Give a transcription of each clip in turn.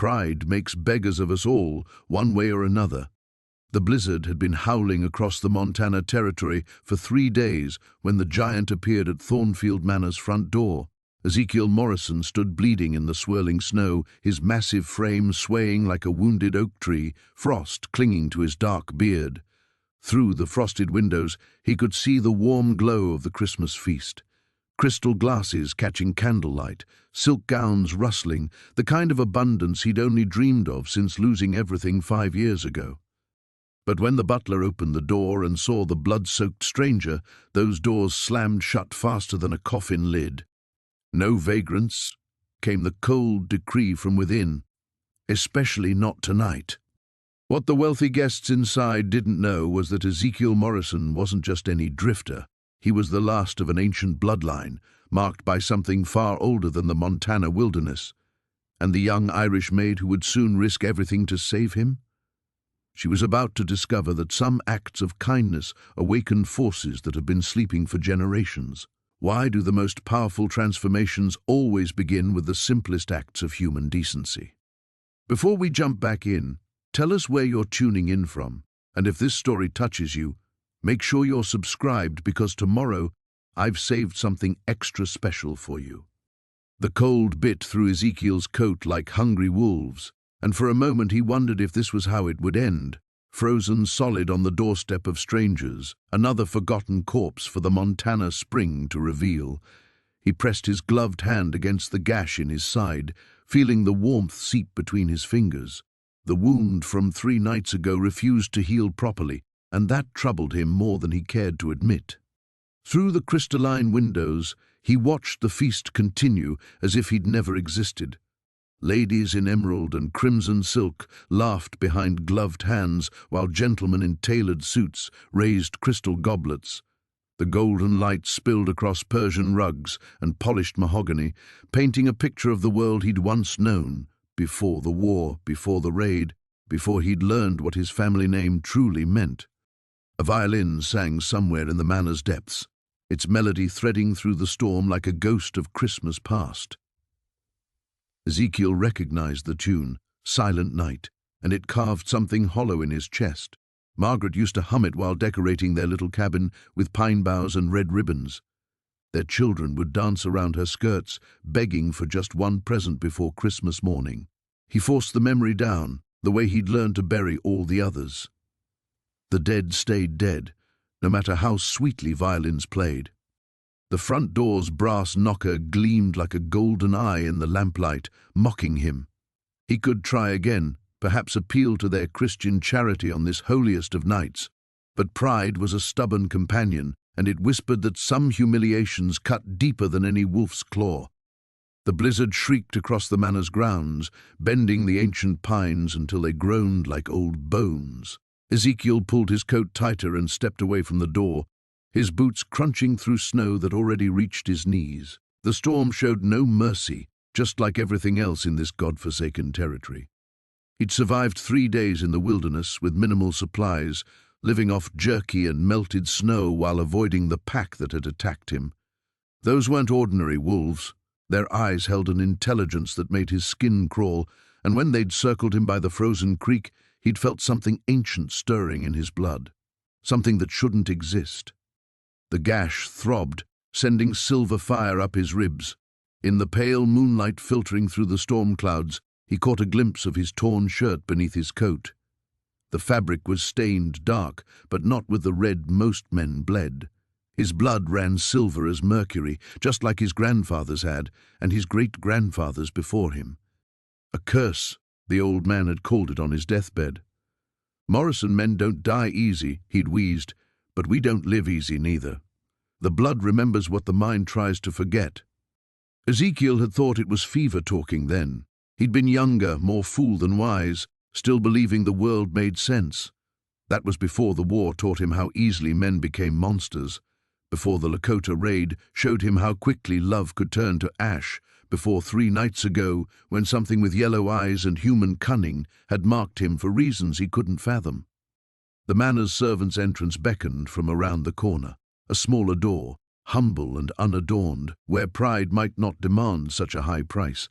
Pride makes beggars of us all, one way or another. The blizzard had been howling across the Montana Territory for 3 days when the giant appeared at Thornfield Manor's front door. Ezekiel Morrison stood bleeding in the swirling snow, his massive frame swaying like a wounded oak tree, frost clinging to his dark beard. Through the frosted windows, he could see the warm glow of the Christmas feast. Crystal glasses catching candlelight, silk gowns rustling, the kind of abundance he'd only dreamed of since losing everything 5 years ago. But when the butler opened the door and saw the blood-soaked stranger, those doors slammed shut faster than a coffin lid. No vagrants, came the cold decree from within, especially not tonight. What the wealthy guests inside didn't know was that Ezekiel Morrison wasn't just any drifter. He was the last of an ancient bloodline, marked by something far older than the Montana wilderness. And the young Irish maid who would soon risk everything to save him? She was about to discover that some acts of kindness awakened forces that have been sleeping for generations. Why do the most powerful transformations always begin with the simplest acts of human decency? Before we jump back in, tell us where you're tuning in from, and if this story touches you, make sure you're subscribed because tomorrow I've saved something extra special for you. The cold bit through Ezekiel's coat like hungry wolves, and for a moment he wondered if this was how it would end. Frozen solid on the doorstep of strangers, another forgotten corpse for the Montana spring to reveal. He pressed his gloved hand against the gash in his side, feeling the warmth seep between his fingers. The wound from 3 nights ago refused to heal properly, and that troubled him more than he cared to admit. Through the crystalline windows, he watched the feast continue as if he'd never existed. Ladies in emerald and crimson silk laughed behind gloved hands, while gentlemen in tailored suits raised crystal goblets. The golden light spilled across Persian rugs and polished mahogany, painting a picture of the world he'd once known, before the war, before the raid, before he'd learned what his family name truly meant. A violin sang somewhere in the manor's depths, its melody threading through the storm like a ghost of Christmas past. Ezekiel recognized the tune, Silent Night, and it carved something hollow in his chest. Margaret used to hum it while decorating their little cabin with pine boughs and red ribbons. Their children would dance around her skirts, begging for just one present before Christmas morning. He forced the memory down, the way he'd learned to bury all the others. The dead stayed dead, no matter how sweetly violins played. The front door's brass knocker gleamed like a golden eye in the lamplight, mocking him. He could try again, perhaps appeal to their Christian charity on this holiest of nights. But pride was a stubborn companion, and it whispered that some humiliations cut deeper than any wolf's claw. The blizzard shrieked across the manor's grounds, bending the ancient pines until they groaned like old bones. Ezekiel pulled his coat tighter and stepped away from the door, his boots crunching through snow that already reached his knees. The storm showed no mercy, just like everything else in this godforsaken territory. He'd survived 3 days in the wilderness with minimal supplies, living off jerky and melted snow while avoiding the pack that had attacked him. Those weren't ordinary wolves. Their eyes held an intelligence that made his skin crawl, and when they'd circled him by the frozen creek, he'd felt something ancient stirring in his blood, something that shouldn't exist. The gash throbbed, sending silver fire up his ribs. In the pale moonlight filtering through the storm clouds, he caught a glimpse of his torn shirt beneath his coat. The fabric was stained dark, but not with the red most men bled. His blood ran silver as mercury, just like his grandfather's had, and his great-grandfather's before him. A curse, the old man had called it on his deathbed. Morrison men don't die easy, he'd wheezed, but we don't live easy neither. The blood remembers what the mind tries to forget. Ezekiel had thought it was fever talking then. He'd been younger, more fool than wise, still believing the world made sense. That was before the war taught him how easily men became monsters, before the Lakota raid showed him how quickly love could turn to ash, before 3 nights ago when something with yellow eyes and human cunning had marked him for reasons he couldn't fathom. The manor's servant's entrance beckoned from around the corner, a smaller door, humble and unadorned, where pride might not demand such a high price.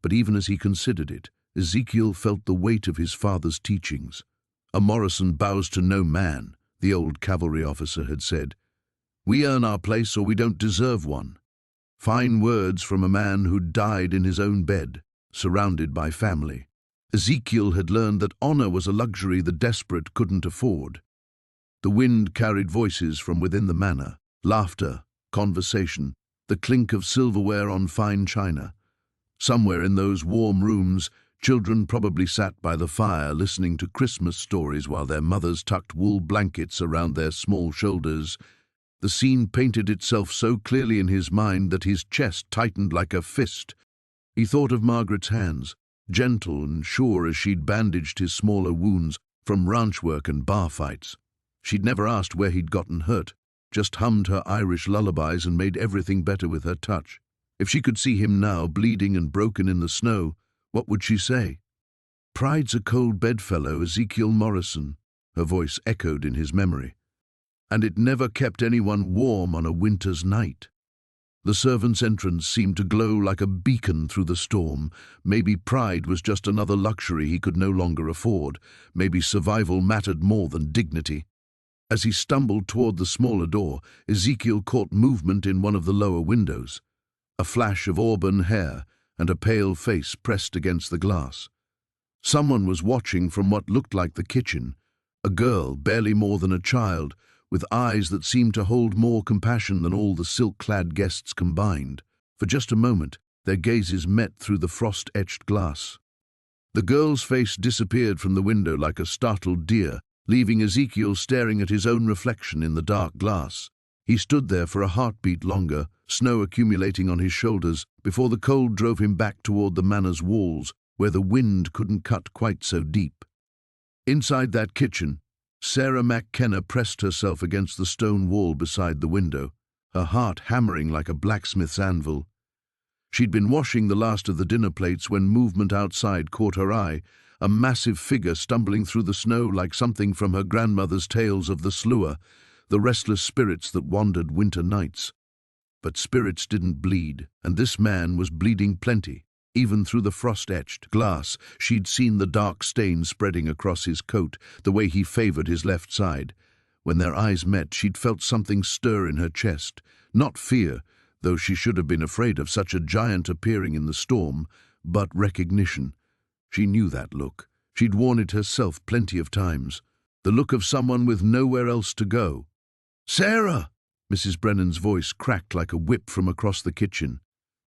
But even as he considered it, Ezekiel felt the weight of his father's teachings. "A Morrison bows to no man," the old cavalry officer had said. "We earn our place or we don't deserve one." Fine words from a man who'd died in his own bed, surrounded by family. Ezekiel had learned that honor was a luxury the desperate couldn't afford. The wind carried voices from within the manor, laughter, conversation, the clink of silverware on fine china. Somewhere in those warm rooms, children probably sat by the fire listening to Christmas stories while their mothers tucked wool blankets around their small shoulders. The scene painted itself so clearly in his mind that his chest tightened like a fist. He thought of Margaret's hands, gentle and sure as she'd bandaged his smaller wounds from ranch work and bar fights. She'd never asked where he'd gotten hurt, just hummed her Irish lullabies and made everything better with her touch. If she could see him now, bleeding and broken in the snow, what would she say? "Pride's a cold bedfellow, Ezekiel Morrison," her voice echoed in his memory. "And it never kept anyone warm on a winter's night." The servant's entrance seemed to glow like a beacon through the storm. Maybe pride was just another luxury he could no longer afford. Maybe survival mattered more than dignity. As he stumbled toward the smaller door, Ezekiel caught movement in one of the lower windows. A flash of auburn hair and a pale face pressed against the glass. Someone was watching from what looked like the kitchen. A girl, barely more than a child, with eyes that seemed to hold more compassion than all the silk-clad guests combined. For just a moment, their gazes met through the frost-etched glass. The girl's face disappeared from the window like a startled deer, leaving Ezekiel staring at his own reflection in the dark glass. He stood there for a heartbeat longer, snow accumulating on his shoulders, before the cold drove him back toward the manor's walls, where the wind couldn't cut quite so deep. Inside that kitchen, Sarah McKenna pressed herself against the stone wall beside the window, her heart hammering like a blacksmith's anvil. She'd been washing the last of the dinner plates when movement outside caught her eye, a massive figure stumbling through the snow like something from her grandmother's tales of the Sluagh, the restless spirits that wandered winter nights. But spirits didn't bleed, and this man was bleeding plenty. Even through the frost-etched glass, she'd seen the dark stain spreading across his coat, the way he favored his left side. When their eyes met, she'd felt something stir in her chest. Not fear, though she should have been afraid of such a giant appearing in the storm, but recognition. She knew that look. She'd worn it herself plenty of times. The look of someone with nowhere else to go. "Sarah!" Mrs. Brennan's voice cracked like a whip from across the kitchen.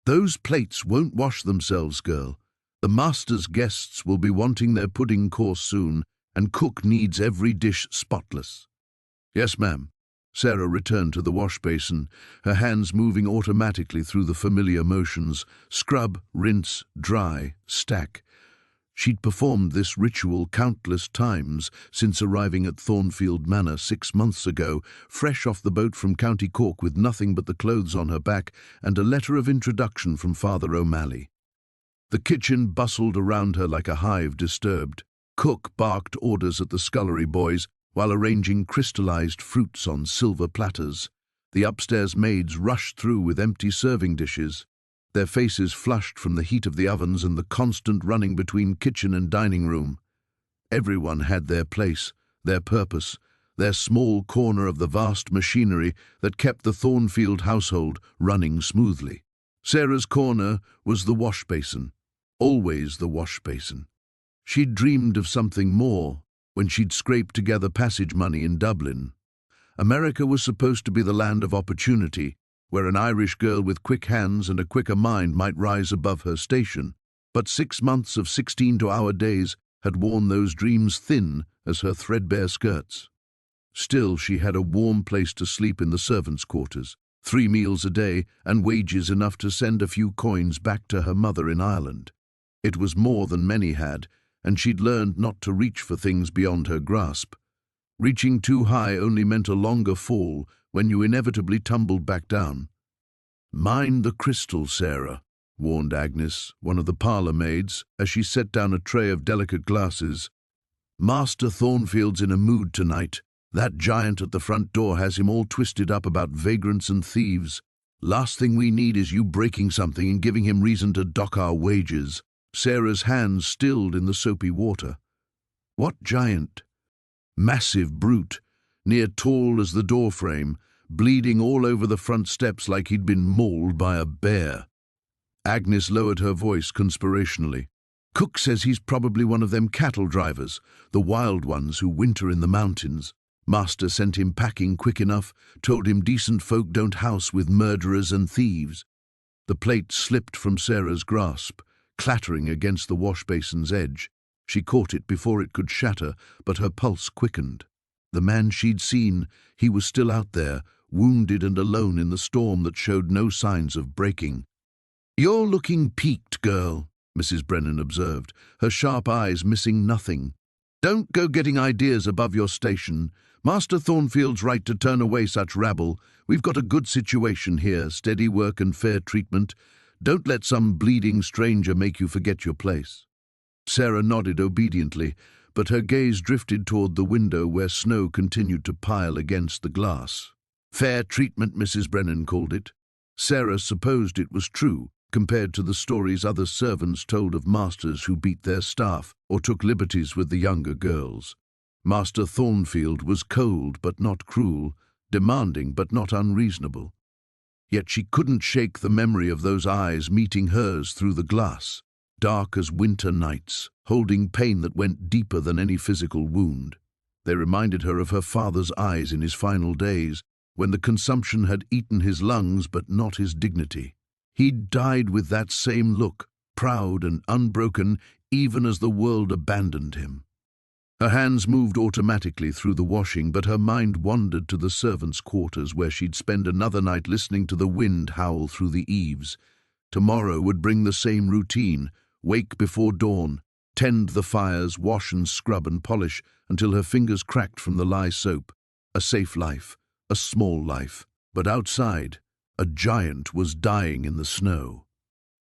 "Those plates won't wash themselves, girl. The master's guests will be wanting their pudding course soon, and cook needs every dish spotless." "Yes, ma'am." Sarah returned to the wash basin, her hands moving automatically through the familiar motions: scrub, rinse, dry, stack. She'd performed this ritual countless times since arriving at Thornfield Manor 6 months ago, fresh off the boat from County Cork with nothing but the clothes on her back and a letter of introduction from Father O'Malley. The kitchen bustled around her like a hive disturbed. Cook barked orders at the scullery boys while arranging crystallized fruits on silver platters. The upstairs maids rushed through with empty serving dishes, their faces flushed from the heat of the ovens and the constant running between kitchen and dining room. Everyone had their place, their purpose, their small corner of the vast machinery that kept the Thornfield household running smoothly. Sarah's corner was the wash basin, always the wash basin. She'd dreamed of something more when she'd scraped together passage money in Dublin. America was supposed to be the land of opportunity, where an Irish girl with quick hands and a quicker mind might rise above her station. But 6 months of 16-hour days had worn those dreams thin as her threadbare skirts. Still, she had a warm place to sleep in the servants' quarters, 3 meals a day, and wages enough to send a few coins back to her mother in Ireland. It was more than many had, and she'd learned not to reach for things beyond her grasp. Reaching too high only meant a longer fall when you inevitably tumbled back down. "Mind the crystal, Sarah," warned Agnes, one of the parlour maids, as she set down a tray of delicate glasses. "Master Thornfield's in a mood tonight. That giant at the front door has him all twisted up about vagrants and thieves. Last thing we need is you breaking something and giving him reason to dock our wages. Sarah's hands stilled in the soapy water. What giant? Massive brute, near tall as the doorframe, bleeding all over the front steps like he'd been mauled by a bear. Agnes lowered her voice conspirationally. Cook says he's probably one of them cattle drivers, the wild ones who winter in the mountains. Master sent him packing quick enough, told him decent folk don't house with murderers and thieves. The plate slipped from Sarah's grasp, clattering against the wash basin's edge. She caught it before it could shatter, but her pulse quickened. The man she'd seen, he was still out there, wounded and alone in the storm that showed no signs of breaking. "You're looking peaked, girl," Mrs. Brennan observed, her sharp eyes missing nothing. "Don't go getting ideas above your station. Master Thornfield's right to turn away such rabble. We've got a good situation here, steady work and fair treatment. Don't let some bleeding stranger make you forget your place." Sarah nodded obediently, but her gaze drifted toward the window where snow continued to pile against the glass. Fair treatment, Mrs. Brennan called it. Sarah supposed it was true, compared to the stories other servants told of masters who beat their staff or took liberties with the younger girls. Master Thornfield was cold but not cruel, demanding but not unreasonable. Yet she couldn't shake the memory of those eyes meeting hers through the glass, dark as winter nights, holding pain that went deeper than any physical wound. They reminded her of her father's eyes in his final days, when the consumption had eaten his lungs but not his dignity. He'd died with that same look, proud and unbroken, even as the world abandoned him. Her hands moved automatically through the washing, but her mind wandered to the servants' quarters where she'd spend another night listening to the wind howl through the eaves. Tomorrow would bring the same routine: wake before dawn, tend the fires, wash and scrub and polish until her fingers cracked from the lye soap. A safe life, a small life, but outside, a giant was dying in the snow.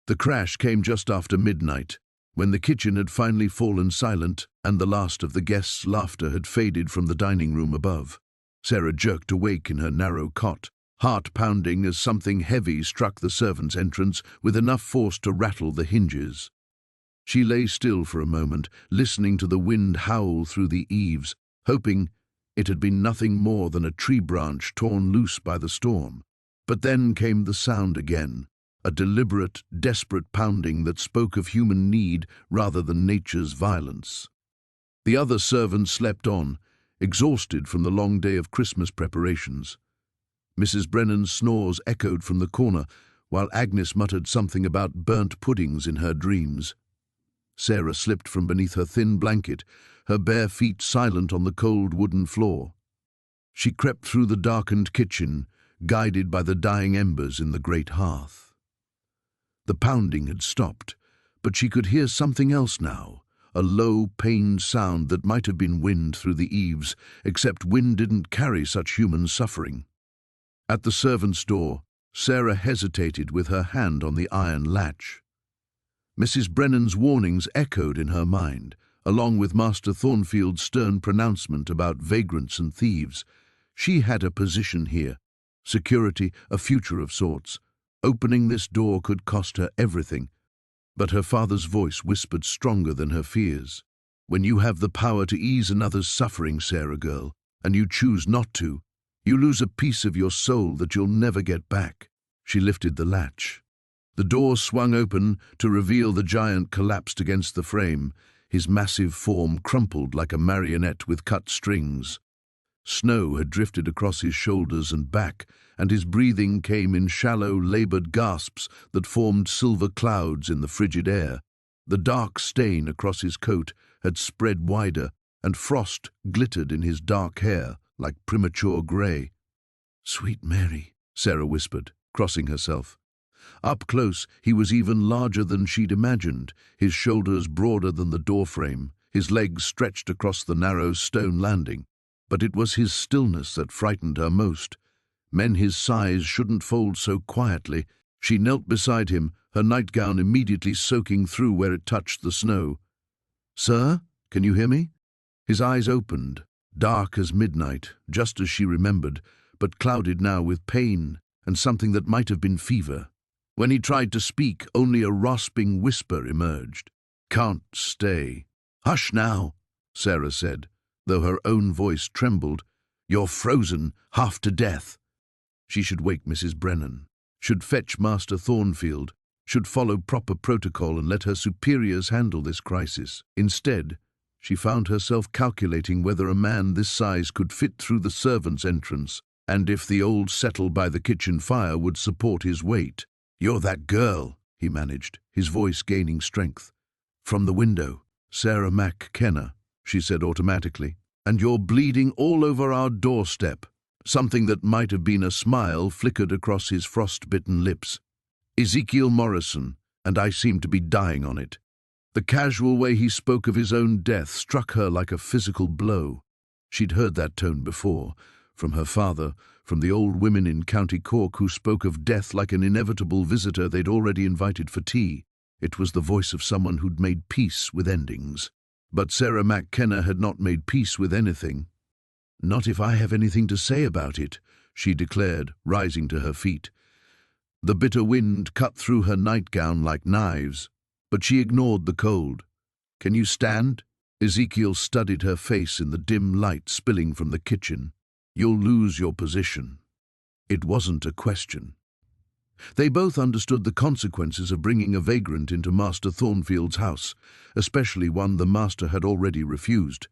The crash came just after midnight, when the kitchen had finally fallen silent and the last of the guests' laughter had faded from the dining room above. Sarah jerked awake in her narrow cot, heart pounding as something heavy struck the servants' entrance with enough force to rattle the hinges. She lay still for a moment, listening to the wind howl through the eaves, hoping it had been nothing more than a tree branch torn loose by the storm. But then came the sound again, a deliberate, desperate pounding that spoke of human need rather than nature's violence. The other servants slept on, exhausted from the long day of Christmas preparations. Mrs. Brennan's snores echoed from the corner, while Agnes muttered something about burnt puddings in her dreams. Sarah slipped from beneath her thin blanket, her bare feet silent on the cold wooden floor. She crept through the darkened kitchen, guided by the dying embers in the great hearth. The pounding had stopped, but she could hear something else now, a low, pained sound that might have been wind through the eaves, except wind didn't carry such human suffering. At the servants' door, Sarah hesitated with her hand on the iron latch. Mrs. Brennan's warnings echoed in her mind, along with Master Thornfield's stern pronouncement about vagrants and thieves. She had a position here, security, a future of sorts. Opening this door could cost her everything, but her father's voice whispered stronger than her fears. When you have the power to ease another's suffering, Sarah girl, and you choose not to, you lose a piece of your soul that you'll never get back. She lifted the latch. The door swung open to reveal the giant collapsed against the frame, his massive form crumpled like a marionette with cut strings. Snow had drifted across his shoulders and back, and his breathing came in shallow, labored gasps that formed silver clouds in the frigid air. The dark stain across his coat had spread wider, and frost glittered in his dark hair like premature grey. "Sweet Mary," Sarah whispered, crossing herself. Up close, he was even larger than she'd imagined, his shoulders broader than the doorframe, his legs stretched across the narrow stone landing. But it was his stillness that frightened her most. Men his size shouldn't fold so quietly. She knelt beside him, her nightgown immediately soaking through where it touched the snow. "Sir, can you hear me?" His eyes opened, dark as midnight, just as she remembered, but clouded now with pain and something that might have been fever. When he tried to speak, only a rasping whisper emerged. "Can't stay." "Hush now," Sarah said, though her own voice trembled. "You're frozen, half to death." She should wake Mrs. Brennan, should fetch Master Thornfield, should follow proper protocol and let her superiors handle this crisis. Instead, she found herself calculating whether a man this size could fit through the servants' entrance, and if the old settle by the kitchen fire would support his weight. "You're that girl," he managed, his voice gaining strength. "From the window, Sarah McKenna," she said automatically. "And you're bleeding all over our doorstep." Something that might have been a smile flickered across his frost-bitten lips. "Ezekiel Morrison, and I seem to be dying on it." The casual way he spoke of his own death struck her like a physical blow. She'd heard that tone before, from her father, from the old women in County Cork who spoke of death like an inevitable visitor they'd already invited for tea. It was the voice of someone who'd made peace with endings. But Sarah McKenna had not made peace with anything. "Not if I have anything to say about it," she declared, rising to her feet. The bitter wind cut through her nightgown like knives, but she ignored the cold. "Can you stand?" Ezekiel studied her face in the dim light spilling from the kitchen. "You'll lose your position." It wasn't a question. They both understood the consequences of bringing a vagrant into Master Thornfield's house, especially one the master had already refused.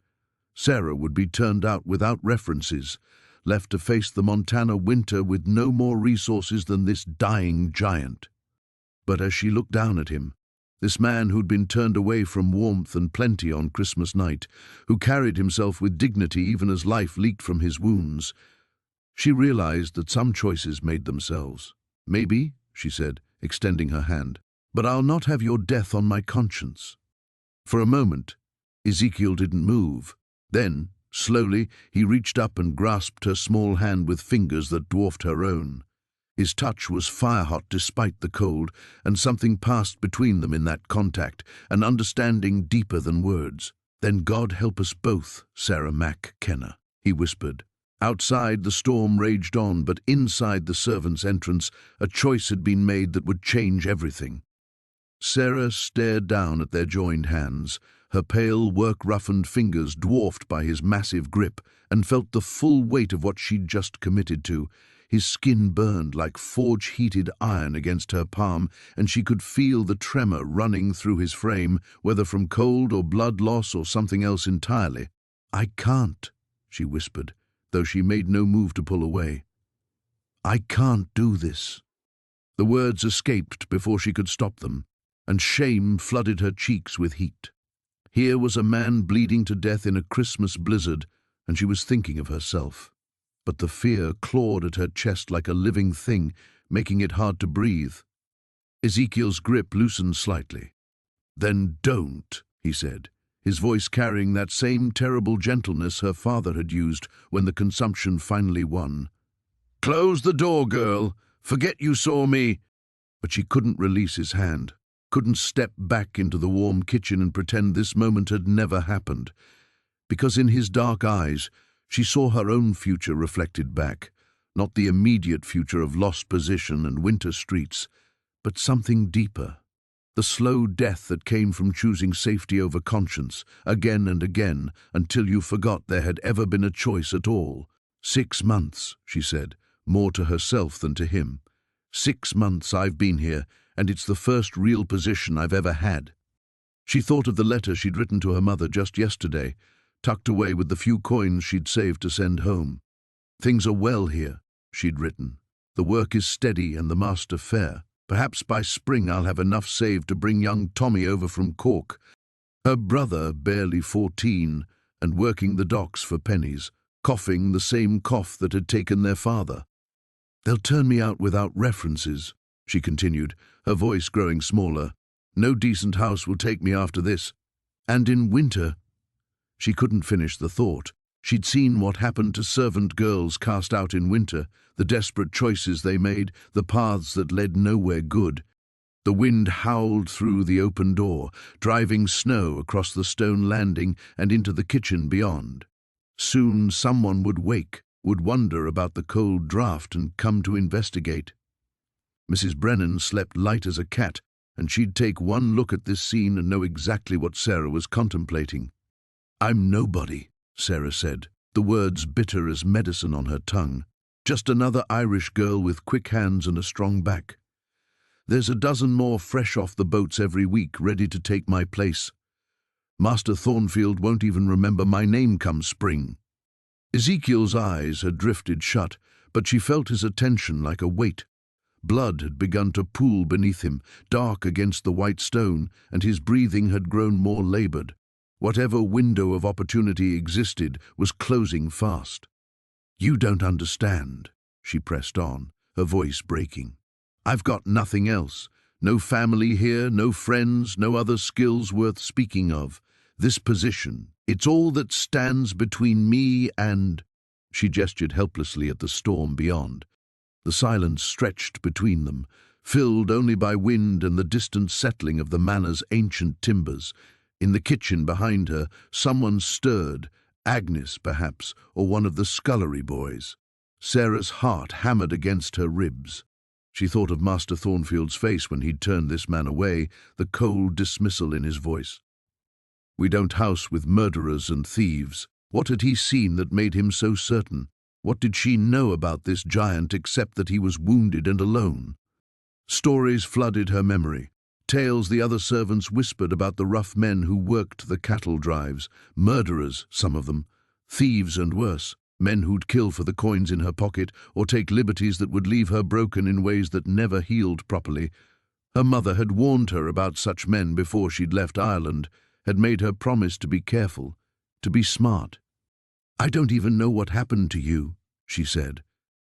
Sarah would be turned out without references, left to face the Montana winter with no more resources than this dying giant. But as she looked down at him, this man who'd been turned away from warmth and plenty on Christmas night, who carried himself with dignity even as life leaked from his wounds, she realized that some choices made themselves. "Maybe," she said, extending her hand, "but I'll not have your death on my conscience." For a moment, Ezekiel didn't move. Then, slowly, he reached up and grasped her small hand with fingers that dwarfed her own. His touch was fire-hot despite the cold, and something passed between them in that contact, an understanding deeper than words. "Then God help us both, Sarah McKenna," he whispered. Outside, the storm raged on, but inside the servants' entrance, a choice had been made that would change everything. Sarah stared down at their joined hands, her pale, work-roughened fingers dwarfed by his massive grip, and felt the full weight of what she'd just committed to. His skin burned like forge-heated iron against her palm, and she could feel the tremor running through his frame, whether from cold or blood loss or something else entirely. "I can't," she whispered, though she made no move to pull away. "I can't do this." The words escaped before she could stop them, and shame flooded her cheeks with heat. Here was a man bleeding to death in a Christmas blizzard, and she was thinking of herself. But the fear clawed at her chest like a living thing, making it hard to breathe. Ezekiel's grip loosened slightly. "Then don't," he said, his voice carrying that same terrible gentleness her father had used when the consumption finally won. "Close the door, girl. Forget you saw me." But she couldn't release his hand, couldn't step back into the warm kitchen and pretend this moment had never happened. Because in his dark eyes, she saw her own future reflected back, not the immediate future of lost position and winter streets, but something deeper. The slow death that came from choosing safety over conscience, again and again, until you forgot there had ever been a choice at all. 6 months, she said, more to herself than to him. 6 months I've been here, and it's the first real position I've ever had. She thought of the letter she'd written to her mother just yesterday, tucked away with the few coins she'd saved to send home. "Things are well here," she'd written. "The work is steady and the master fair. Perhaps by spring I'll have enough saved to bring young Tommy over from Cork." Her brother, barely 14, and working the docks for pennies, coughing the same cough that had taken their father. "They'll turn me out without references," she continued, her voice growing smaller. "No decent house will take me after this. And in winter—" She couldn't finish the thought. She'd seen what happened to servant girls cast out in winter, the desperate choices they made, the paths that led nowhere good. The wind howled through the open door, driving snow across the stone landing and into the kitchen beyond. Soon someone would wake, would wonder about the cold draught and come to investigate. Mrs. Brennan slept light as a cat, and she'd take one look at this scene and know exactly what Sarah was contemplating. "I'm nobody," Sarah said, the words bitter as medicine on her tongue. "Just another Irish girl with quick hands and a strong back. There's a dozen more fresh off the boats every week, ready to take my place. Master Thornfield won't even remember my name come spring." Ezekiel's eyes had drifted shut, but she felt his attention like a weight. Blood had begun to pool beneath him, dark against the white stone, and his breathing had grown more labored. Whatever window of opportunity existed was closing fast. "You don't understand," she pressed on, her voice breaking. "I've got nothing else. No family here, no friends, no other skills worth speaking of. This position, it's all that stands between me and—" She gestured helplessly at the storm beyond. The silence stretched between them, filled only by wind and the distant settling of the manor's ancient timbers. In the kitchen behind her, someone stirred, Agnes, perhaps, or one of the scullery boys. Sarah's heart hammered against her ribs. She thought of Master Thornfield's face when he'd turned this man away, the cold dismissal in his voice. "We don't house with murderers and thieves." What had he seen that made him so certain? What did she know about this giant except that he was wounded and alone? Stories flooded her memory. Tales the other servants whispered about the rough men who worked the cattle drives, murderers, some of them, thieves and worse, men who'd kill for the coins in her pocket or take liberties that would leave her broken in ways that never healed properly. Her mother had warned her about such men before she'd left Ireland, had made her promise to be careful, to be smart. "I don't even know what happened to you," she said,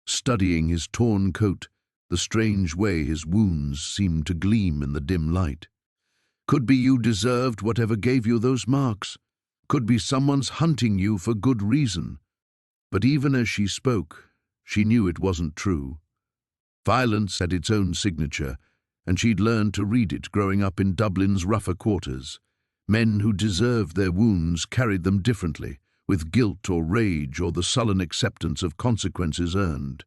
studying his torn coat, the strange way his wounds seemed to gleam in the dim light. "Could be you deserved whatever gave you those marks. Could be someone's hunting you for good reason." But even as she spoke, she knew it wasn't true. Violence had its own signature, and she'd learned to read it growing up in Dublin's rougher quarters. Men who deserved their wounds carried them differently, with guilt or rage or the sullen acceptance of consequences earned.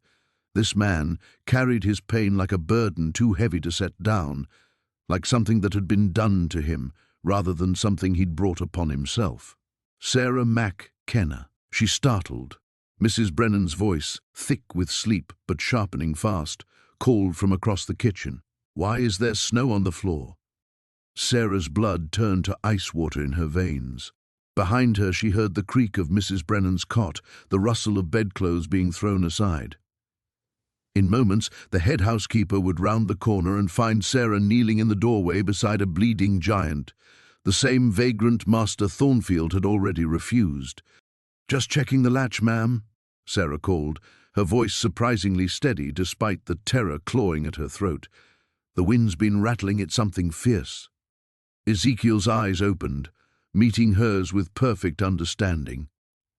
This man carried his pain like a burden too heavy to set down, like something that had been done to him rather than something he'd brought upon himself. "Sarah Kenna," she startled. Mrs. Brennan's voice, thick with sleep but sharpening fast, called from across the kitchen. "Why is there snow on the floor?" Sarah's blood turned to ice water in her veins. Behind her she heard the creak of Mrs. Brennan's cot, the rustle of bedclothes being thrown aside. In moments, the head housekeeper would round the corner and find Sarah kneeling in the doorway beside a bleeding giant. The same vagrant Master Thornfield had already refused. "Just checking the latch, ma'am," Sarah called, her voice surprisingly steady despite the terror clawing at her throat. "The wind's been rattling at something fierce." Ezekiel's eyes opened, meeting hers with perfect understanding.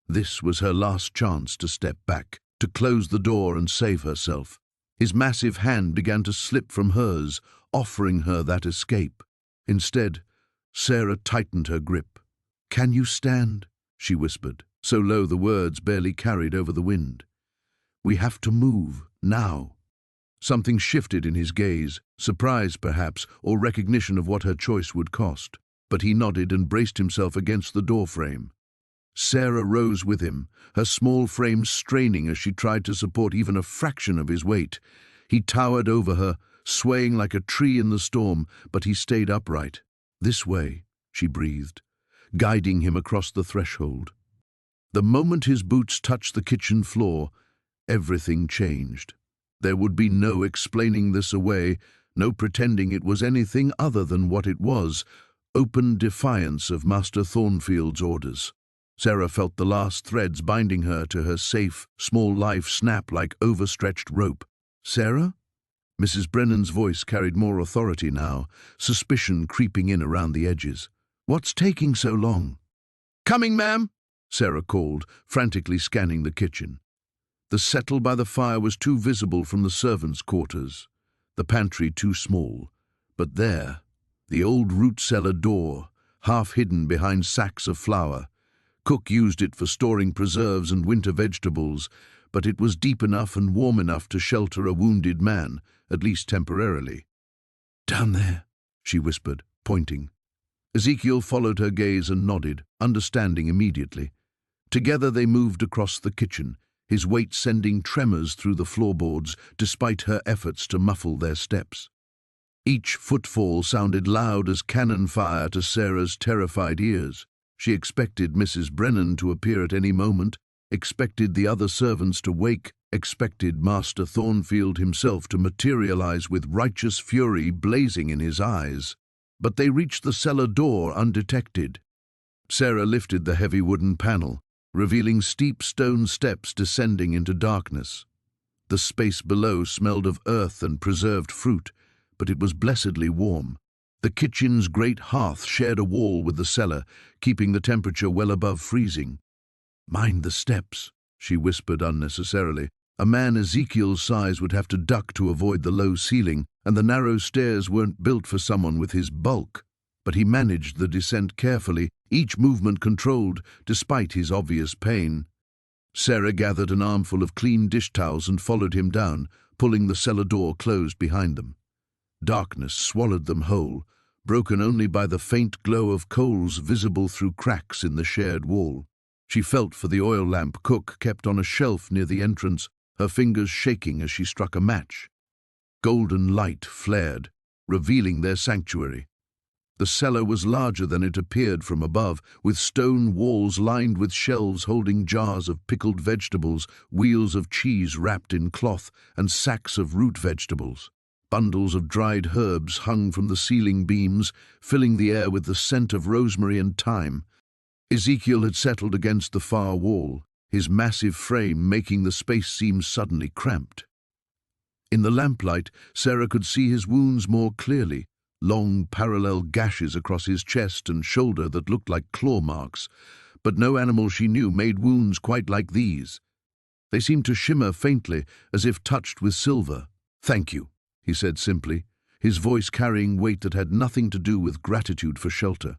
This was her last chance to step back, to close the door and save herself. His massive hand began to slip from hers, offering her that escape. Instead, Sarah tightened her grip. "Can you stand?" she whispered, so low the words barely carried over the wind. "We have to move, now." Something shifted in his gaze, surprise perhaps, or recognition of what her choice would cost. But he nodded and braced himself against the doorframe. Sarah rose with him, her small frame straining as she tried to support even a fraction of his weight. He towered over her, swaying like a tree in the storm, but he stayed upright. "This way," she breathed, guiding him across the threshold. The moment his boots touched the kitchen floor, everything changed. There would be no explaining this away, no pretending it was anything other than what it was, open defiance of Master Thornfield's orders. Sarah felt the last threads binding her to her safe, small life snap like overstretched rope. "Sarah?" Mrs. Brennan's voice carried more authority now, suspicion creeping in around the edges. "What's taking so long?" "Coming, ma'am," Sarah called, frantically scanning the kitchen. The settle by the fire was too visible from the servants' quarters, the pantry too small. But there, the old root cellar door, half hidden behind sacks of flour, Cook used it for storing preserves and winter vegetables, but it was deep enough and warm enough to shelter a wounded man, at least temporarily. "Down there," she whispered, pointing. Ezekiel followed her gaze and nodded, understanding immediately. Together they moved across the kitchen, his weight sending tremors through the floorboards despite her efforts to muffle their steps. Each footfall sounded loud as cannon fire to Sarah's terrified ears. She expected Mrs. Brennan to appear at any moment, expected the other servants to wake, expected Master Thornfield himself to materialize with righteous fury blazing in his eyes. But they reached the cellar door undetected. Sarah lifted the heavy wooden panel, revealing steep stone steps descending into darkness. The space below smelled of earth and preserved fruit, but it was blessedly warm. The kitchen's great hearth shared a wall with the cellar, keeping the temperature well above freezing. "Mind the steps," she whispered unnecessarily. A man Ezekiel's size would have to duck to avoid the low ceiling, and the narrow stairs weren't built for someone with his bulk. But he managed the descent carefully, each movement controlled, despite his obvious pain. Sarah gathered an armful of clean dish towels and followed him down, pulling the cellar door closed behind them. Darkness swallowed them whole, broken only by the faint glow of coals visible through cracks in the shared wall. She felt for the oil lamp Cook kept on a shelf near the entrance, her fingers shaking as she struck a match. Golden light flared, revealing their sanctuary. The cellar was larger than it appeared from above, with stone walls lined with shelves holding jars of pickled vegetables, wheels of cheese wrapped in cloth, and sacks of root vegetables. Bundles of dried herbs hung from the ceiling beams, filling the air with the scent of rosemary and thyme. Ezekiel had settled against the far wall, his massive frame making the space seem suddenly cramped. In the lamplight, Sarah could see his wounds more clearly, long parallel gashes across his chest and shoulder that looked like claw marks, but no animal she knew made wounds quite like these. They seemed to shimmer faintly, as if touched with silver. "Thank you," he said simply, his voice carrying weight that had nothing to do with gratitude for shelter.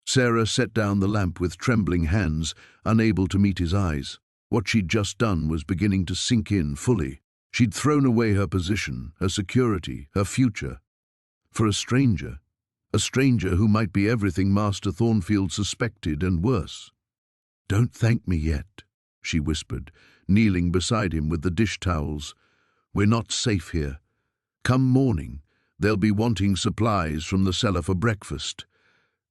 Sarah set down the lamp with trembling hands, unable to meet his eyes. What she'd just done was beginning to sink in fully. She'd thrown away her position, her security, her future, for a stranger who might be everything Master Thornfield suspected and worse. "Don't thank me yet," she whispered, kneeling beside him with the dish towels. "We're not safe here. Come morning, they'll be wanting supplies from the cellar for breakfast.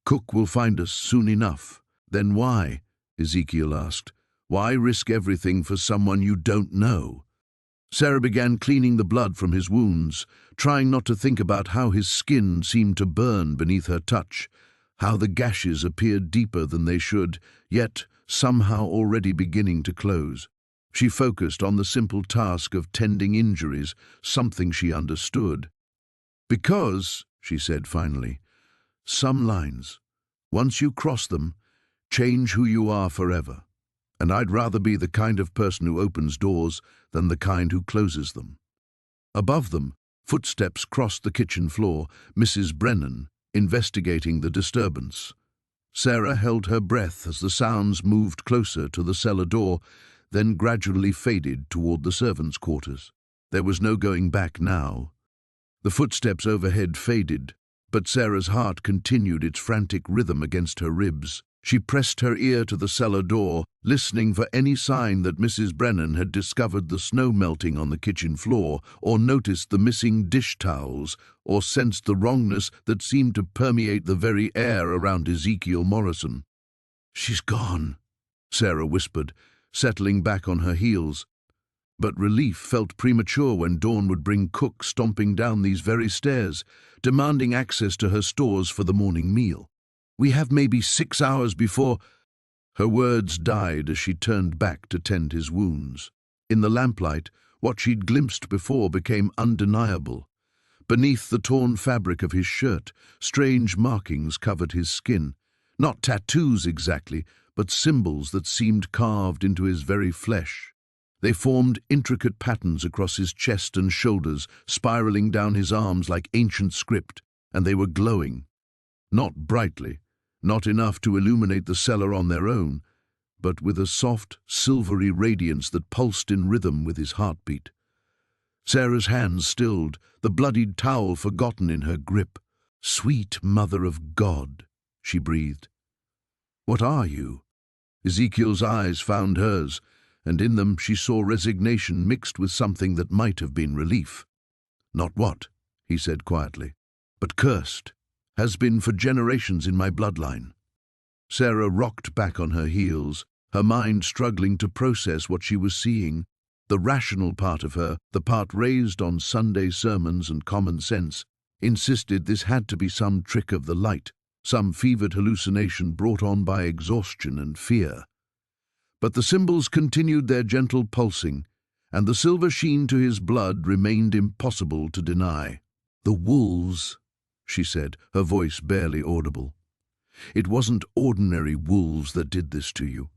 Cook will find us soon enough." "Then why?" Ezekiel asked. "Why risk everything for someone you don't know?" Sarah began cleaning the blood from his wounds, trying not to think about how his skin seemed to burn beneath her touch, how the gashes appeared deeper than they should, yet somehow already beginning to close. She focused on the simple task of tending injuries, something she understood. "Because," she said finally, "some lines, once you cross them, change who you are forever. And I'd rather be the kind of person who opens doors than the kind who closes them." Above them, footsteps crossed the kitchen floor, Mrs. Brennan investigating the disturbance. Sarah held her breath as the sounds moved closer to the cellar door, then gradually faded toward the servants' quarters. There was no going back now. The footsteps overhead faded, but Sarah's heart continued its frantic rhythm against her ribs. She pressed her ear to the cellar door, listening for any sign that Mrs. Brennan had discovered the snow melting on the kitchen floor, or noticed the missing dish towels, or sensed the wrongness that seemed to permeate the very air around Ezekiel Morrison. "She's gone," Sarah whispered, settling back on her heels. But relief felt premature when dawn would bring Cook stomping down these very stairs, demanding access to her stores for the morning meal. "We have maybe 6 hours before—" Her words died as she turned back to tend his wounds. In the lamplight, what she'd glimpsed before became undeniable. Beneath the torn fabric of his shirt, strange markings covered his skin. Not tattoos exactly, but symbols that seemed carved into his very flesh. They formed intricate patterns across his chest and shoulders, spiraling down his arms like ancient script, and they were glowing. Not brightly, not enough to illuminate the cellar on their own, but with a soft, silvery radiance that pulsed in rhythm with his heartbeat. Sarah's hands stilled, the bloodied towel forgotten in her grip. "Sweet Mother of God," she breathed. "What are you?" Ezekiel's eyes found hers, and in them she saw resignation mixed with something that might have been relief. "Not what?" he said quietly. "But cursed. Has been for generations in my bloodline." Sarah rocked back on her heels, her mind struggling to process what she was seeing. The rational part of her, the part raised on Sunday sermons and common sense, insisted this had to be some trick of the light, some fevered hallucination brought on by exhaustion and fear. But the symbols continued their gentle pulsing, and the silver sheen to his blood remained impossible to deny. "The wolves," she said, her voice barely audible. "It wasn't ordinary wolves that did this to you."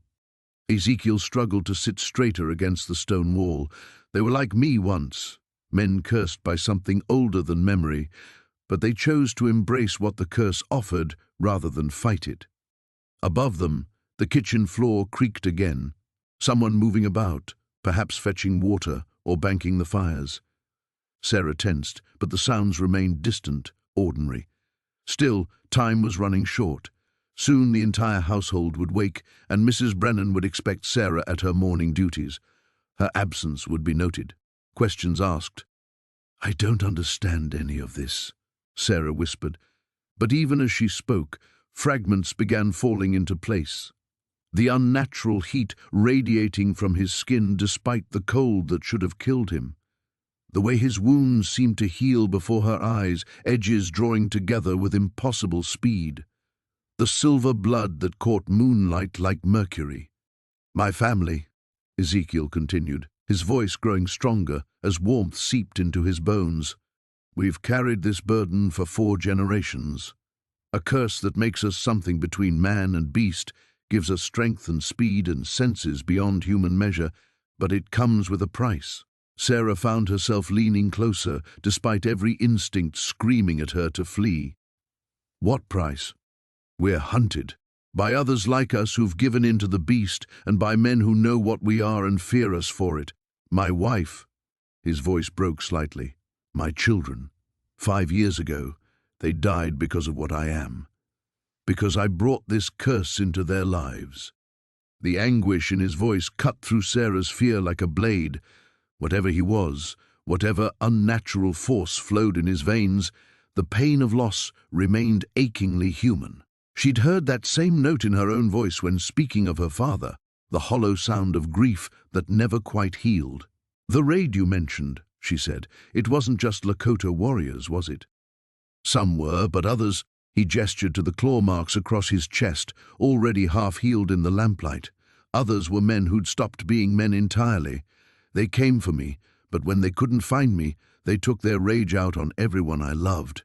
Ezekiel struggled to sit straighter against the stone wall. "They were like me once, men cursed by something older than memory, but they chose to embrace what the curse offered rather than fight it." Above them, the kitchen floor creaked again, someone moving about, perhaps fetching water or banking the fires. Sarah tensed, but the sounds remained distant, ordinary. Still, time was running short. Soon the entire household would wake, and Mrs. Brennan would expect Sarah at her morning duties. Her absence would be noted, questions asked. "I don't understand any of this," Sarah whispered. But even as she spoke, fragments began falling into place. The unnatural heat radiating from his skin despite the cold that should have killed him. The way his wounds seemed to heal before her eyes, edges drawing together with impossible speed. The silver blood that caught moonlight like mercury. "My family," Ezekiel continued, his voice growing stronger as warmth seeped into his bones. "We've carried this burden for 4 generations. A curse that makes us something between man and beast, gives us strength and speed and senses beyond human measure, but it comes with a price." Sarah found herself leaning closer, despite every instinct screaming at her to flee. "What price?" "We're hunted. By others like us who've given in to the beast, and by men who know what we are and fear us for it. My wife," his voice broke slightly, "my children. 5 years ago, they died because of what I am. Because I brought this curse into their lives." The anguish in his voice cut through Sarah's fear like a blade. Whatever he was, whatever unnatural force flowed in his veins, the pain of loss remained achingly human. She'd heard that same note in her own voice when speaking of her father, the hollow sound of grief that never quite healed. "The raid you mentioned," she said, "it wasn't just Lakota warriors, was it?" "Some were, but others—" He gestured to the claw marks across his chest, already half-healed in the lamplight. "Others were men who'd stopped being men entirely. They came for me, but when they couldn't find me, they took their rage out on everyone I loved."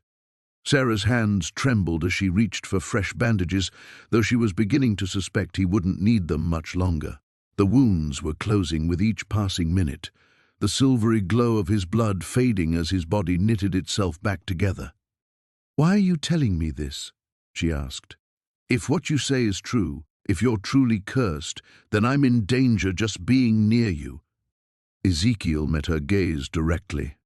Sarah's hands trembled as she reached for fresh bandages, though she was beginning to suspect he wouldn't need them much longer. The wounds were closing with each passing minute, the silvery glow of his blood fading as his body knitted itself back together. "Why are you telling me this?" she asked. "If what you say is true, if you're truly cursed, then I'm in danger just being near you." Ezekiel met her gaze directly.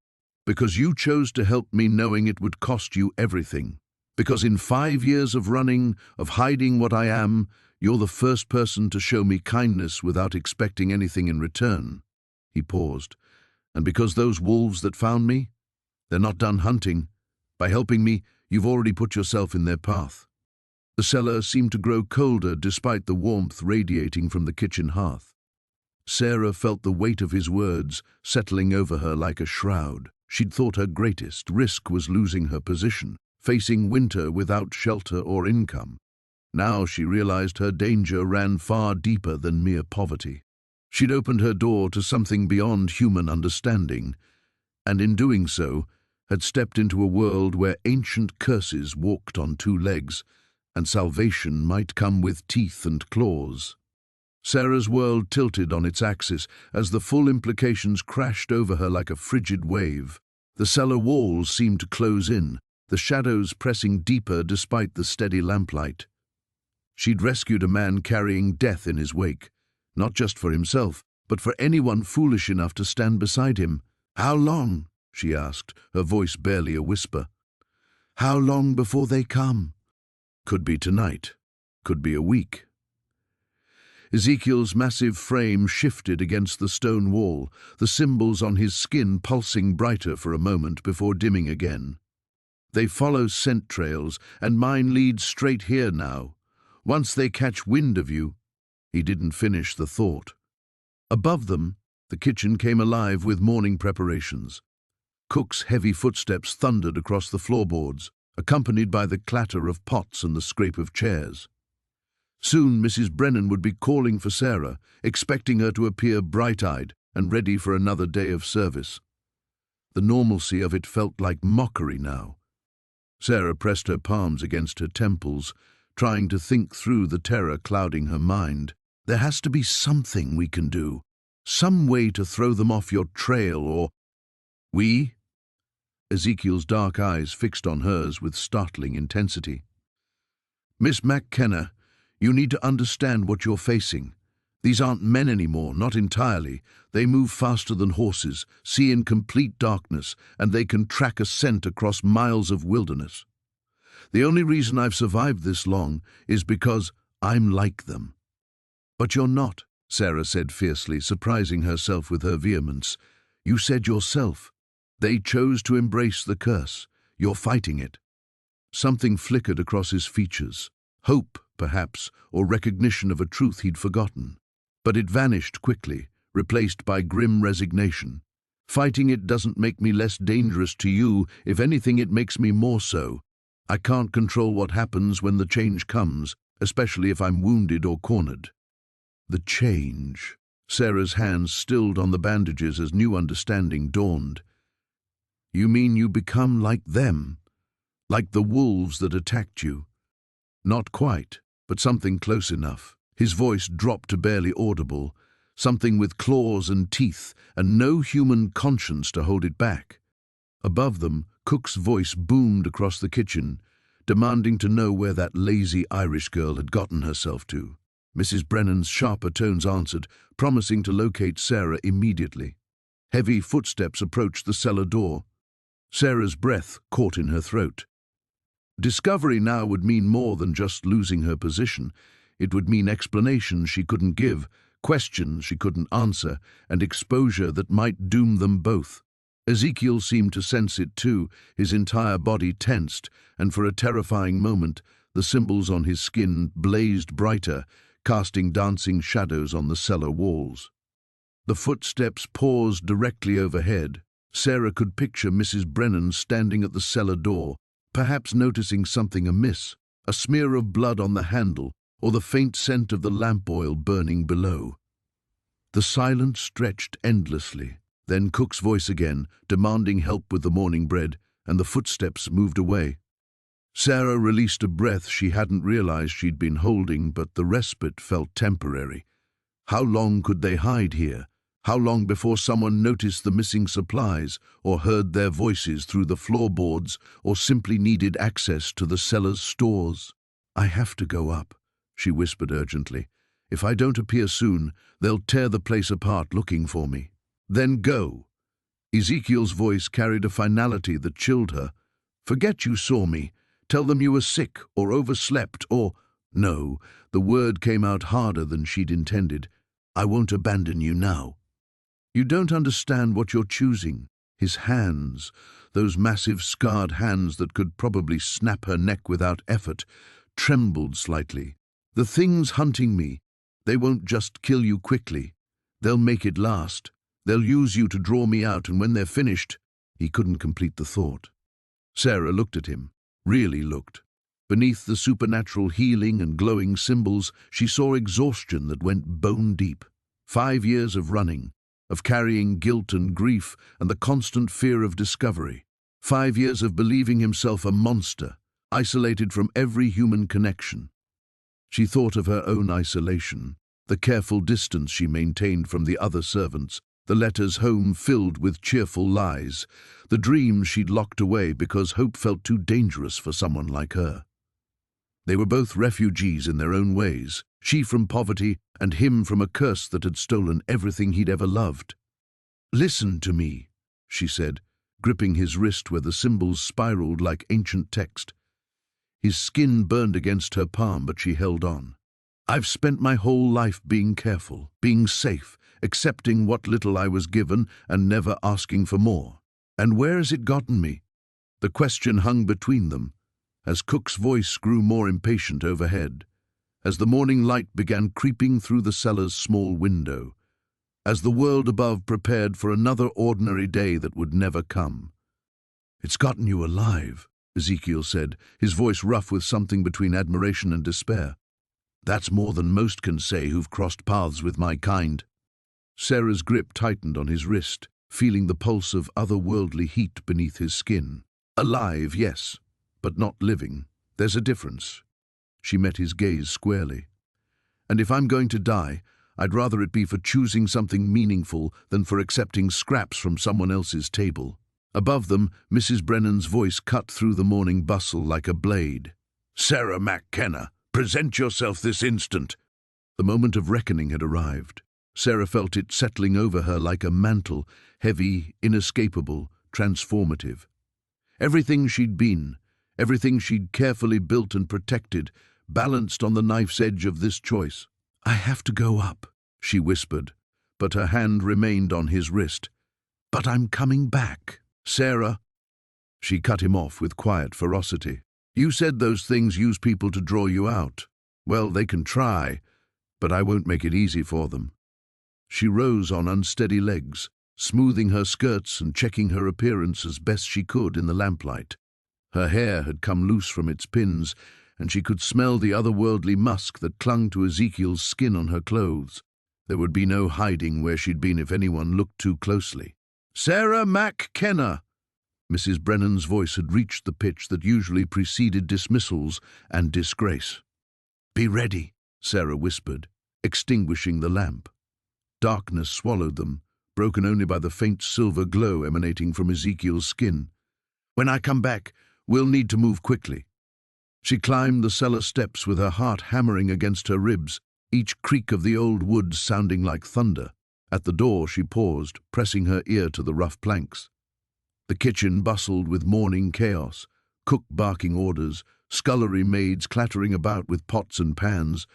"Because you chose to help me knowing it would cost you everything. Because in 5 years of running, of hiding what I am, you're the first person to show me kindness without expecting anything in return." He paused. "And because those wolves that found me, they're not done hunting. By helping me, you've already put yourself in their path." The cellar seemed to grow colder despite the warmth radiating from the kitchen hearth. Sarah felt the weight of his words settling over her like a shroud. She'd thought her greatest risk was losing her position, facing winter without shelter or income. Now she realized her danger ran far deeper than mere poverty. She'd opened her door to something beyond human understanding, and in doing so, had stepped into a world where ancient curses walked on 2 legs, and salvation might come with teeth and claws. Sarah's world tilted on its axis as the full implications crashed over her like a frigid wave. The cellar walls seemed to close in, the shadows pressing deeper despite the steady lamplight. She'd rescued a man carrying death in his wake, not just for himself, but for anyone foolish enough to stand beside him. "How long?" she asked, her voice barely a whisper. "How long before they come?" Could be tonight. Could be a week. Ezekiel's massive frame shifted against the stone wall, the symbols on his skin pulsing brighter for a moment before dimming again. "They follow scent trails, and mine leads straight here now. Once they catch wind of you—" He didn't finish the thought. Above them, the kitchen came alive with morning preparations. Cook's heavy footsteps thundered across the floorboards, accompanied by the clatter of pots and the scrape of chairs. Soon Mrs. Brennan would be calling for Sarah, expecting her to appear bright-eyed and ready for another day of service. The normalcy of it felt like mockery now. Sarah pressed her palms against her temples, trying to think through the terror clouding her mind. "There has to be something we can do, some way to throw them off your trail, or—" "We?" Ezekiel's dark eyes fixed on hers with startling intensity. "Miss McKenna, you need to understand what you're facing. These aren't men anymore, not entirely. They move faster than horses, see in complete darkness, and they can track a scent across miles of wilderness. The only reason I've survived this long is because I'm like them." "But you're not," Sarah said fiercely, surprising herself with her vehemence. "You said yourself. They chose to embrace the curse. You're fighting it." Something flickered across his features. Hope, perhaps, or recognition of a truth he'd forgotten. But it vanished quickly, replaced by grim resignation. "Fighting it doesn't make me less dangerous to you. If anything, it makes me more so. I can't control what happens when the change comes, especially if I'm wounded or cornered." The change. Sarah's hands stilled on the bandages as new understanding dawned. "You mean you become like them? Like the wolves that attacked you?" "Not quite, but something close enough." His voice dropped to barely audible, something with claws and teeth and no human conscience to hold it back. Above them, Cook's voice boomed across the kitchen, demanding to know where that lazy Irish girl had gotten herself to. Mrs. Brennan's sharper tones answered, promising to locate Sarah immediately. Heavy footsteps approached the cellar door. Sarah's breath caught in her throat. Discovery now would mean more than just losing her position. It would mean explanations she couldn't give, questions she couldn't answer, and exposure that might doom them both. Ezekiel seemed to sense it too, his entire body tensed, and for a terrifying moment, the symbols on his skin blazed brighter, casting dancing shadows on the cellar walls. The footsteps paused directly overhead. Sarah could picture Mrs. Brennan standing at the cellar door, perhaps noticing something amiss, a smear of blood on the handle, or the faint scent of the lamp oil burning below. The silence stretched endlessly. Then Cook's voice again, demanding help with the morning bread, and the footsteps moved away. Sarah released a breath she hadn't realized she'd been holding, but the respite felt temporary. How long could they hide here? How long before someone noticed the missing supplies, or heard their voices through the floorboards, or simply needed access to the cellar's stores? "I have to go up," she whispered urgently. "If I don't appear soon, they'll tear the place apart looking for me." "Then go." Ezekiel's voice carried a finality that chilled her. "Forget you saw me. Tell them you were sick or overslept or—" No, the word came out harder than she'd intended. "I won't abandon you now." "You don't understand what you're choosing." His hands, those massive scarred hands that could probably snap her neck without effort, trembled slightly. "The things hunting me, they won't just kill you quickly. They'll make it last. They'll use you to draw me out, and when they're finished—" He couldn't complete the thought. Sarah looked at him, really looked. Beneath the supernatural healing and glowing symbols, she saw exhaustion that went bone deep. 5 years of running, of carrying guilt and grief and the constant fear of discovery. 5 years of believing himself a monster, isolated from every human connection. She thought of her own isolation, the careful distance she maintained from the other servants, the letters home filled with cheerful lies, the dreams she'd locked away because hope felt too dangerous for someone like her. They were both refugees in their own ways, she from poverty and him from a curse that had stolen everything he'd ever loved. "Listen to me," she said, gripping his wrist where the symbols spiraled like ancient text. His skin burned against her palm, but she held on. "I've spent my whole life being careful, being safe, accepting what little I was given and never asking for more. And where has it gotten me?" The question hung between them, as Cook's voice grew more impatient overhead, as the morning light began creeping through the cellar's small window, as the world above prepared for another ordinary day that would never come. "It's gotten you alive," Ezekiel said, his voice rough with something between admiration and despair. "That's more than most can say who've crossed paths with my kind." Sarah's grip tightened on his wrist, feeling the pulse of otherworldly heat beneath his skin. "Alive, yes, but not living. There's a difference." She met his gaze squarely. "And if I'm going to die, I'd rather it be for choosing something meaningful than for accepting scraps from someone else's table." Above them, Mrs. Brennan's voice cut through the morning bustle like a blade. "Sarah McKenna, present yourself this instant." The moment of reckoning had arrived. Sarah felt it settling over her like a mantle, heavy, inescapable, transformative. Everything she'd been, everything she'd carefully built and protected, balanced on the knife's edge of this choice. "I have to go up," she whispered, but her hand remained on his wrist. "But I'm coming back." "Sarah," she cut him off with quiet ferocity. "You said those things use people to draw you out. Well, they can try, but I won't make it easy for them." She rose on unsteady legs, smoothing her skirts and checking her appearance as best she could in the lamplight. Her hair had come loose from its pins, and she could smell the otherworldly musk that clung to Ezekiel's skin on her clothes. There would be no hiding where she'd been if anyone looked too closely. "Sarah McKenna!" Mrs. Brennan's voice had reached the pitch that usually preceded dismissals and disgrace. "Be ready," Sarah whispered, extinguishing the lamp. Darkness swallowed them, broken only by the faint silver glow emanating from Ezekiel's skin. "When I come back, we'll need to move quickly." She climbed the cellar steps with her heart hammering against her ribs, each creak of the old wood sounding like thunder. At the door she paused, pressing her ear to the rough planks. The kitchen bustled with morning chaos, cook barking orders, scullery maids clattering about with pots and pans,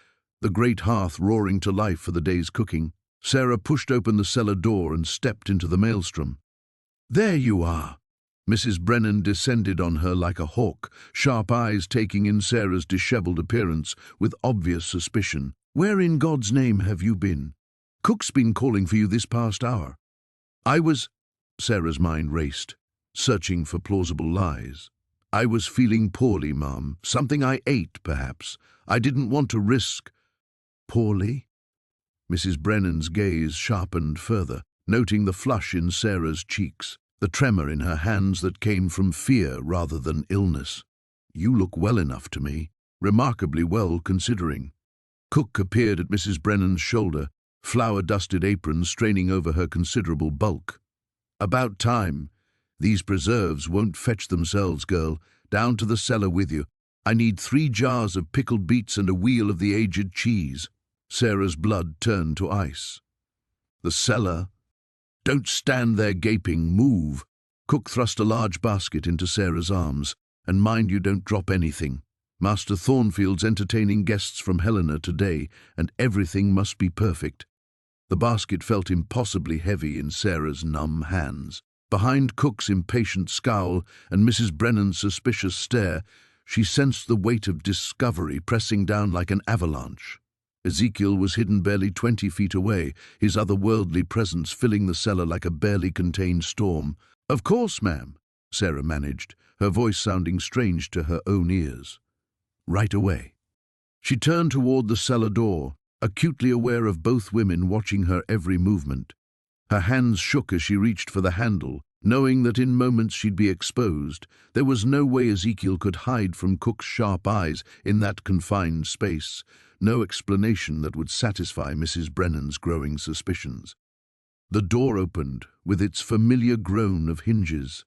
the great hearth roaring to life for the day's cooking. Sarah pushed open the cellar door and stepped into the maelstrom. "There you are!" Mrs. Brennan descended on her like a hawk, sharp eyes taking in Sarah's disheveled appearance with obvious suspicion. "Where in God's name have you been? Cook's been calling for you this past hour." Sarah's mind raced, searching for plausible lies. "I was feeling poorly, Mum. Something I ate, perhaps. I didn't want to risk." "Poorly?" Mrs. Brennan's gaze sharpened further, noting the flush in Sarah's cheeks, the tremor in her hands that came from fear rather than illness. "You look well enough to me, remarkably well considering." Cook appeared at Mrs. Brennan's shoulder, flour-dusted apron straining over her considerable bulk. "About time. These preserves won't fetch themselves, girl. Down to the cellar with you. I need 3 jars of pickled beets and a wheel of the aged cheese." Sarah's blood turned to ice. "The cellar? Don't stand there gaping. Move." Cook thrust a large basket into Sarah's arms. "And mind you don't drop anything. Master Thornfield's entertaining guests from Helena today, and everything must be perfect." The basket felt impossibly heavy in Sarah's numb hands. Behind Cook's impatient scowl and Mrs. Brennan's suspicious stare, she sensed the weight of discovery pressing down like an avalanche. Ezekiel was hidden barely 20 feet away, his otherworldly presence filling the cellar like a barely contained storm. "Of course, ma'am," Sarah managed, her voice sounding strange to her own ears. "Right away." She turned toward the cellar door, acutely aware of both women watching her every movement. Her hands shook as she reached for the handle, knowing that in moments she'd be exposed. There was no way Ezekiel could hide from Cook's sharp eyes in that confined space, no explanation that would satisfy Mrs. Brennan's growing suspicions. The door opened, with its familiar groan of hinges.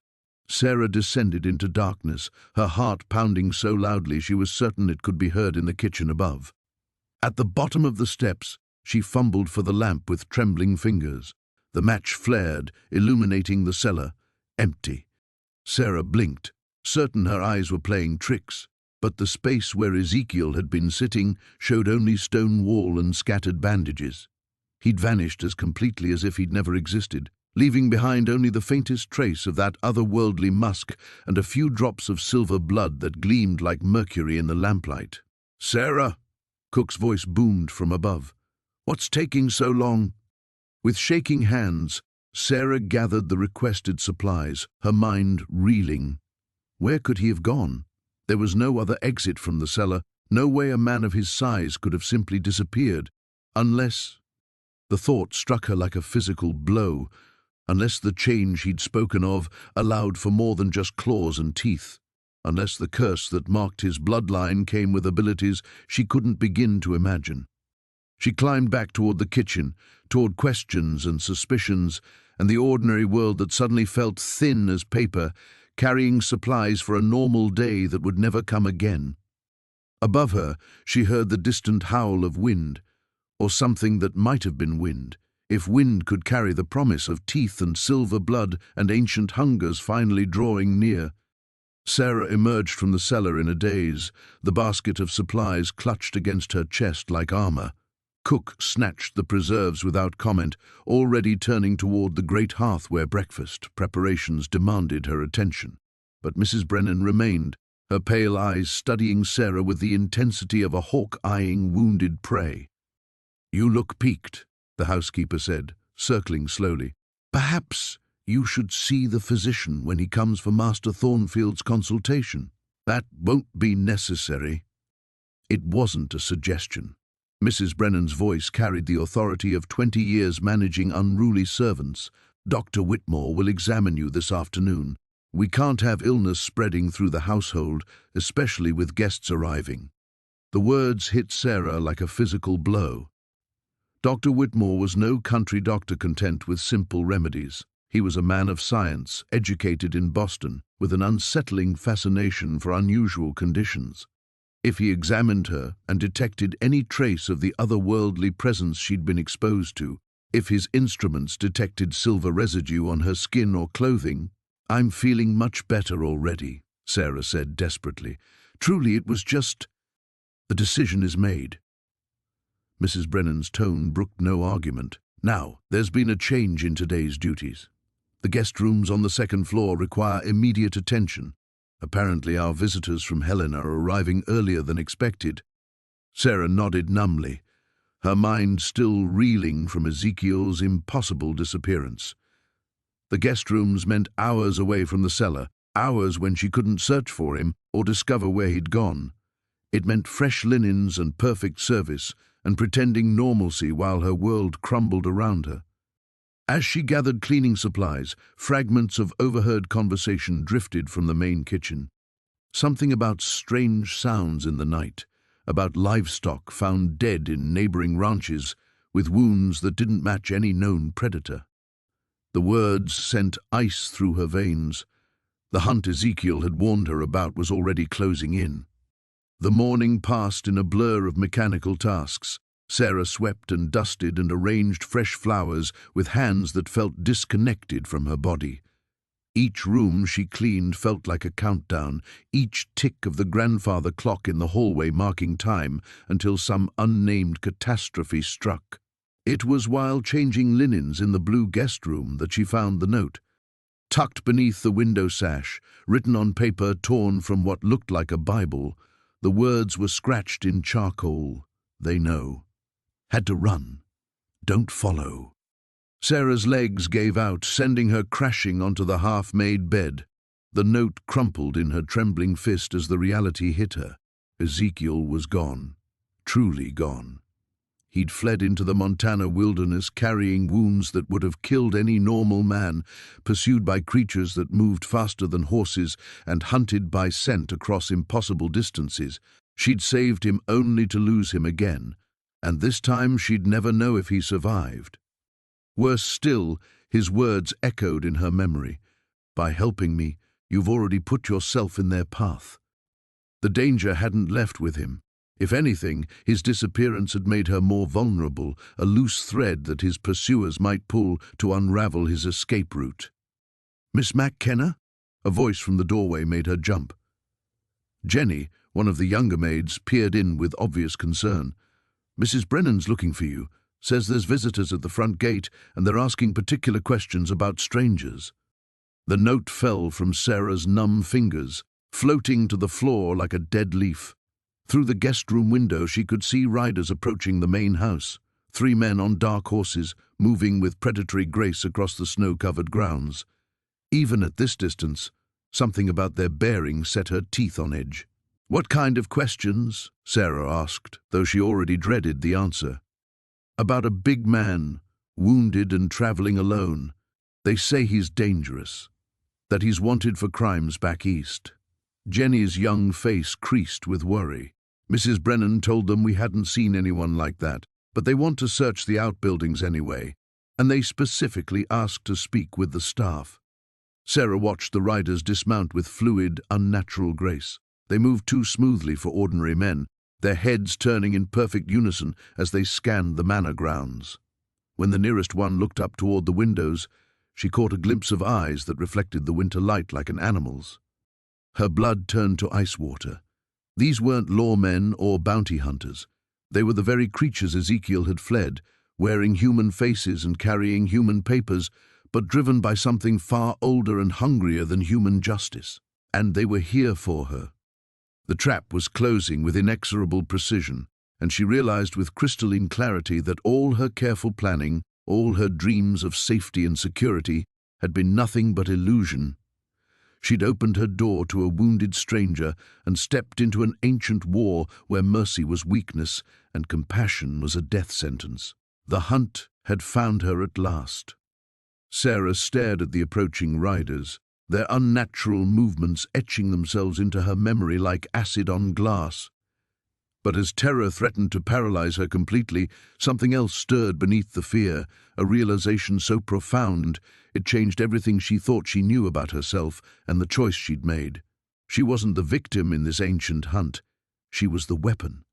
Sarah descended into darkness, her heart pounding so loudly she was certain it could be heard in the kitchen above. At the bottom of the steps, she fumbled for the lamp with trembling fingers. The match flared, illuminating the cellar. Empty. Sarah blinked, certain her eyes were playing tricks, but the space where Ezekiel had been sitting showed only stone wall and scattered bandages. He'd vanished as completely as if he'd never existed, leaving behind only the faintest trace of that otherworldly musk and a few drops of silver blood that gleamed like mercury in the lamplight. "Sarah!" Cook's voice boomed from above. "What's taking so long?" With shaking hands, Sarah gathered the requested supplies, her mind reeling. Where could he have gone? There was no other exit from the cellar, no way a man of his size could have simply disappeared, unless— The thought struck her like a physical blow. Unless the change he'd spoken of allowed for more than just claws and teeth. Unless the curse that marked his bloodline came with abilities she couldn't begin to imagine. She climbed back toward the kitchen, toward questions and suspicions, and the ordinary world that suddenly felt thin as paper, carrying supplies for a normal day that would never come again. Above her, she heard the distant howl of wind, or something that might have been wind, if wind could carry the promise of teeth and silver blood and ancient hungers finally drawing near. Sarah emerged from the cellar in a daze, the basket of supplies clutched against her chest like armor. Cook snatched the preserves without comment, already turning toward the great hearth where breakfast preparations demanded her attention. But Mrs. Brennan remained, her pale eyes studying Sarah with the intensity of a hawk eyeing wounded prey. "You look peaked," the housekeeper said, circling slowly. "Perhaps you should see the physician when he comes for Master Thornfield's consultation." "That won't be necessary." It wasn't a suggestion. Mrs. Brennan's voice carried the authority of 20 years managing unruly servants. "Dr. Whitmore will examine you this afternoon. We can't have illness spreading through the household, especially with guests arriving." The words hit Sarah like a physical blow. Dr. Whitmore was no country doctor content with simple remedies. He was a man of science, educated in Boston, with an unsettling fascination for unusual conditions. If he examined her and detected any trace of the otherworldly presence she'd been exposed to, if his instruments detected silver residue on her skin or clothing— "I'm feeling much better already," Sarah said desperately. "Truly, it was just— The decision is made." Mrs. Brennan's tone brooked no argument. "Now, there's been a change in today's duties. The guest rooms on the second floor require immediate attention. Apparently our visitors from Helena are arriving earlier than expected." Sarah nodded numbly, her mind still reeling from Ezekiel's impossible disappearance. The guest rooms meant hours away from the cellar, hours when she couldn't search for him or discover where he'd gone. It meant fresh linens and perfect service, and pretending normalcy while her world crumbled around her. As she gathered cleaning supplies, fragments of overheard conversation drifted from the main kitchen. Something about strange sounds in the night, about livestock found dead in neighboring ranches with wounds that didn't match any known predator. The words sent ice through her veins. The hunt Ezekiel had warned her about was already closing in. The morning passed in a blur of mechanical tasks. Sarah swept and dusted and arranged fresh flowers with hands that felt disconnected from her body. Each room she cleaned felt like a countdown, each tick of the grandfather clock in the hallway marking time until some unnamed catastrophe struck. It was while changing linens in the blue guest room that she found the note. Tucked beneath the window sash, written on paper torn from what looked like a Bible, the words were scratched in charcoal. "They know. Had to run. Don't follow." Sarah's legs gave out, sending her crashing onto the half-made bed. The note crumpled in her trembling fist as the reality hit her. Ezekiel was gone. Truly gone. He'd fled into the Montana wilderness carrying wounds that would have killed any normal man, pursued by creatures that moved faster than horses and hunted by scent across impossible distances. She'd saved him only to lose him again, and this time she'd never know if he survived. Worse still, his words echoed in her memory. "By helping me, You've already put yourself in their path. The danger hadn't left with him. If anything, his disappearance had made her more vulnerable, a loose thread that his pursuers might pull to unravel his escape route. "Miss McKenna?" A voice from the doorway made her jump. Jenny, one of the younger maids, peered in with obvious concern. "Mrs. Brennan's looking for you. Says there's visitors at the front gate and they're asking particular questions about strangers." The note fell from Sarah's numb fingers, floating to the floor like a dead leaf. Through the guest room window she could see riders approaching the main house, 3 men on dark horses, moving with predatory grace across the snow-covered grounds. Even at this distance, something about their bearing set her teeth on edge. "What kind of questions?" Sarah asked, though she already dreaded the answer. "About a big man, wounded and traveling alone. They say he's dangerous, that he's wanted for crimes back east." Jenny's young face creased with worry. "Mrs. Brennan told them we hadn't seen anyone like that, but they want to search the outbuildings anyway, and they specifically asked to speak with the staff." Sarah watched the riders dismount with fluid, unnatural grace. They moved too smoothly for ordinary men, their heads turning in perfect unison as they scanned the manor grounds. When the nearest one looked up toward the windows, she caught a glimpse of eyes that reflected the winter light like an animal's. Her blood turned to ice water. These weren't lawmen or bounty hunters. They were the very creatures Ezekiel had fled, wearing human faces and carrying human papers, but driven by something far older and hungrier than human justice. And they were here for her. The trap was closing with inexorable precision, and she realized with crystalline clarity that all her careful planning, all her dreams of safety and security, had been nothing but illusion. She'd opened her door to a wounded stranger and stepped into an ancient war where mercy was weakness and compassion was a death sentence. The hunt had found her at last. Sarah stared at the approaching riders, their unnatural movements etching themselves into her memory like acid on glass. But as terror threatened to paralyze her completely, something else stirred beneath the fear, a realization so profound it changed everything she thought she knew about herself and the choice she'd made. She wasn't the victim in this ancient hunt. She was the weapon.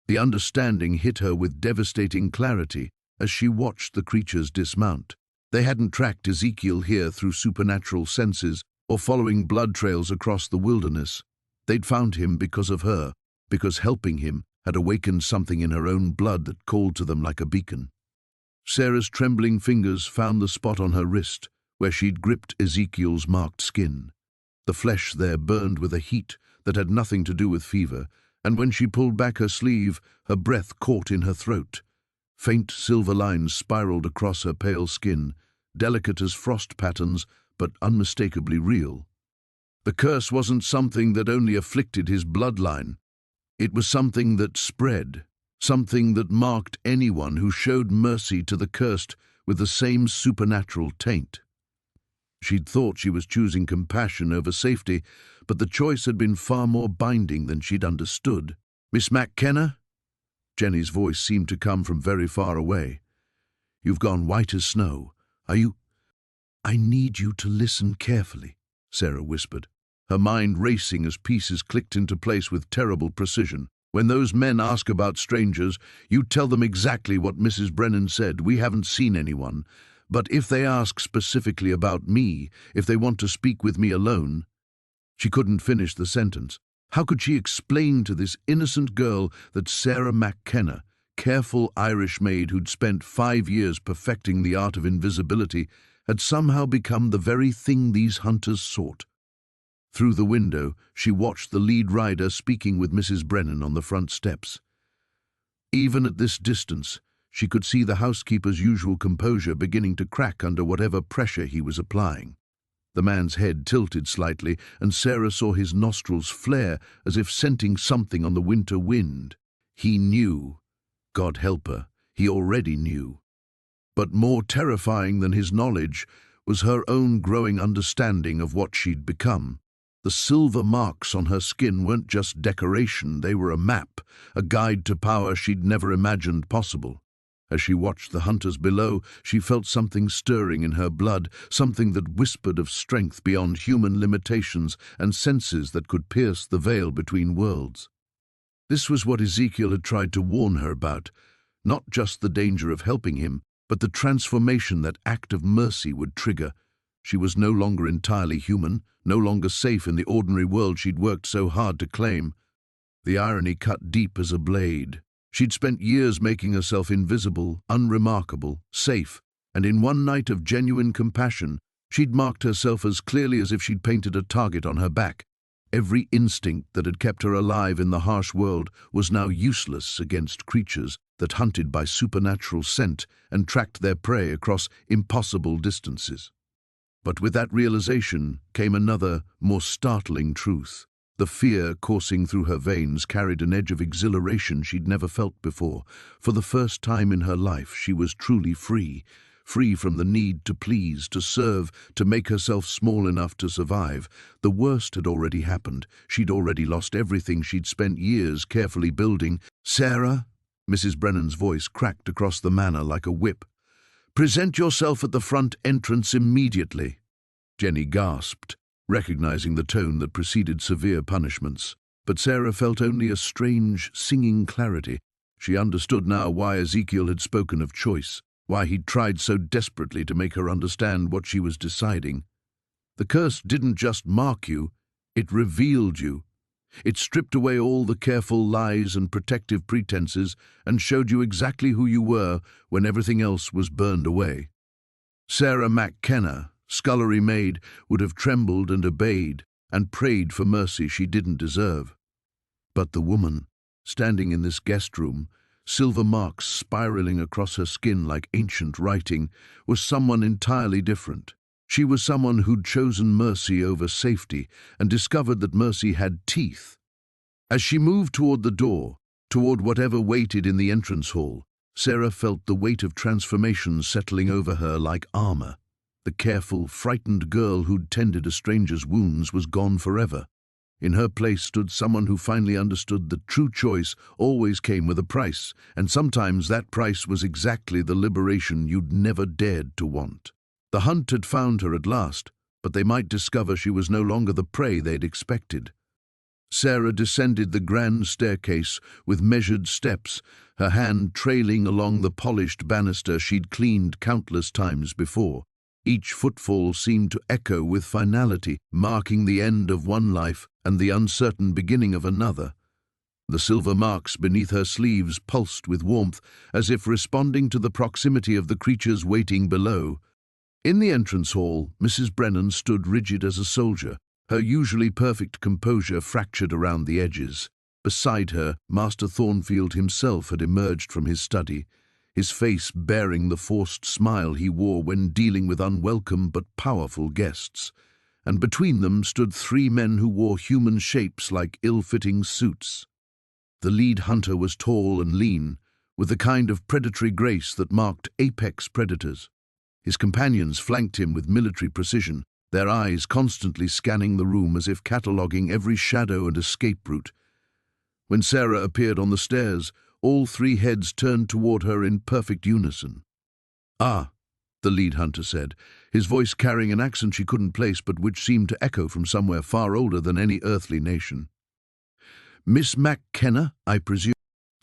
The understanding hit her with devastating clarity as she watched the creatures dismount. They hadn't tracked Ezekiel here through supernatural senses or following blood trails across the wilderness. They'd found him because of her, because helping him had awakened something in her own blood that called to them like a beacon. Sarah's trembling fingers found the spot on her wrist where she'd gripped Ezekiel's marked skin. The flesh there burned with a heat that had nothing to do with fever, and when she pulled back her sleeve, her breath caught in her throat. Faint silver lines spiraled across her pale skin, delicate as frost patterns, but unmistakably real. The curse wasn't something that only afflicted his bloodline. It was something that spread, something that marked anyone who showed mercy to the cursed with the same supernatural taint. She'd thought she was choosing compassion over safety, but the choice had been far more binding than she'd understood. "Miss McKenna?" Jenny's voice seemed to come from very far away. "You've gone white as snow. Are you—" "I need you to listen carefully," Sarah whispered, her mind racing as pieces clicked into place with terrible precision. "When those men ask about strangers, you tell them exactly what Mrs. Brennan said. We haven't seen anyone. But if they ask specifically about me, if they want to speak with me alone—" She couldn't finish the sentence. How could she explain to this innocent girl that Sarah McKenna, careful Irish maid who'd spent 5 years perfecting the art of invisibility, had somehow become the very thing these hunters sought? Through the window, she watched the lead rider speaking with Mrs. Brennan on the front steps. Even at this distance, she could see the housekeeper's usual composure beginning to crack under whatever pressure he was applying. The man's head tilted slightly, and Sarah saw his nostrils flare as if scenting something on the winter wind. He knew. God help her, he already knew. But more terrifying than his knowledge was her own growing understanding of what she'd become. The silver marks on her skin weren't just decoration, they were a map, a guide to power she'd never imagined possible. As she watched the hunters below, she felt something stirring in her blood, something that whispered of strength beyond human limitations and senses that could pierce the veil between worlds. This was what Ezekiel had tried to warn her about, not just the danger of helping him, but the transformation that act of mercy would trigger. She was no longer entirely human, no longer safe in the ordinary world she'd worked so hard to claim. The irony cut deep as a blade. She'd spent years making herself invisible, unremarkable, safe, and in one night of genuine compassion, she'd marked herself as clearly as if she'd painted a target on her back. Every instinct that had kept her alive in the harsh world was now useless against creatures that hunted by supernatural scent and tracked their prey across impossible distances. But with that realization came another, more startling truth. The fear coursing through her veins carried an edge of exhilaration she'd never felt before. For the first time in her life, she was truly free. Free from the need to please, to serve, to make herself small enough to survive. The worst had already happened. She'd already lost everything she'd spent years carefully building. "Sarah," Mrs. Brennan's voice cracked across the manor like a whip. "Present yourself at the front entrance immediately." Jenny gasped, recognizing the tone that preceded severe punishments. But Sarah felt only a strange, singing clarity. She understood now why Ezekiel had spoken of choice, why he'd tried so desperately to make her understand what she was deciding. The curse didn't just mark you, it revealed you. It stripped away all the careful lies and protective pretenses and showed you exactly who you were when everything else was burned away. Sarah McKenna, scullery maid, would have trembled and obeyed and prayed for mercy she didn't deserve. But the woman, standing in this guest room, silver marks spiraling across her skin like ancient writing, was someone entirely different. She was someone who'd chosen mercy over safety and discovered that mercy had teeth. As she moved toward the door, toward whatever waited in the entrance hall, Sarah felt the weight of transformation settling over her like armor. The careful, frightened girl who'd tended a stranger's wounds was gone forever. In her place stood someone who finally understood that true choice always came with a price, and sometimes that price was exactly the liberation you'd never dared to want. The hunt had found her at last, but they might discover she was no longer the prey they'd expected. Sarah descended the grand staircase with measured steps, her hand trailing along the polished banister she'd cleaned countless times before. Each footfall seemed to echo with finality, marking the end of one life and the uncertain beginning of another. The silver marks beneath her sleeves pulsed with warmth, as if responding to the proximity of the creatures waiting below. In the entrance hall, Mrs. Brennan stood rigid as a soldier, her usually perfect composure fractured around the edges. Beside her, Master Thornfield himself had emerged from his study, his face bearing the forced smile he wore when dealing with unwelcome but powerful guests. And between them stood three men who wore human shapes like ill-fitting suits. The lead hunter was tall and lean, with the kind of predatory grace that marked apex predators. His companions flanked him with military precision, their eyes constantly scanning the room as if cataloguing every shadow and escape route. When Sarah appeared on the stairs, all three heads turned toward her in perfect unison. "Ah," the lead hunter said, his voice carrying an accent she couldn't place but which seemed to echo from somewhere far older than any earthly nation. "Miss McKenna, I presume?"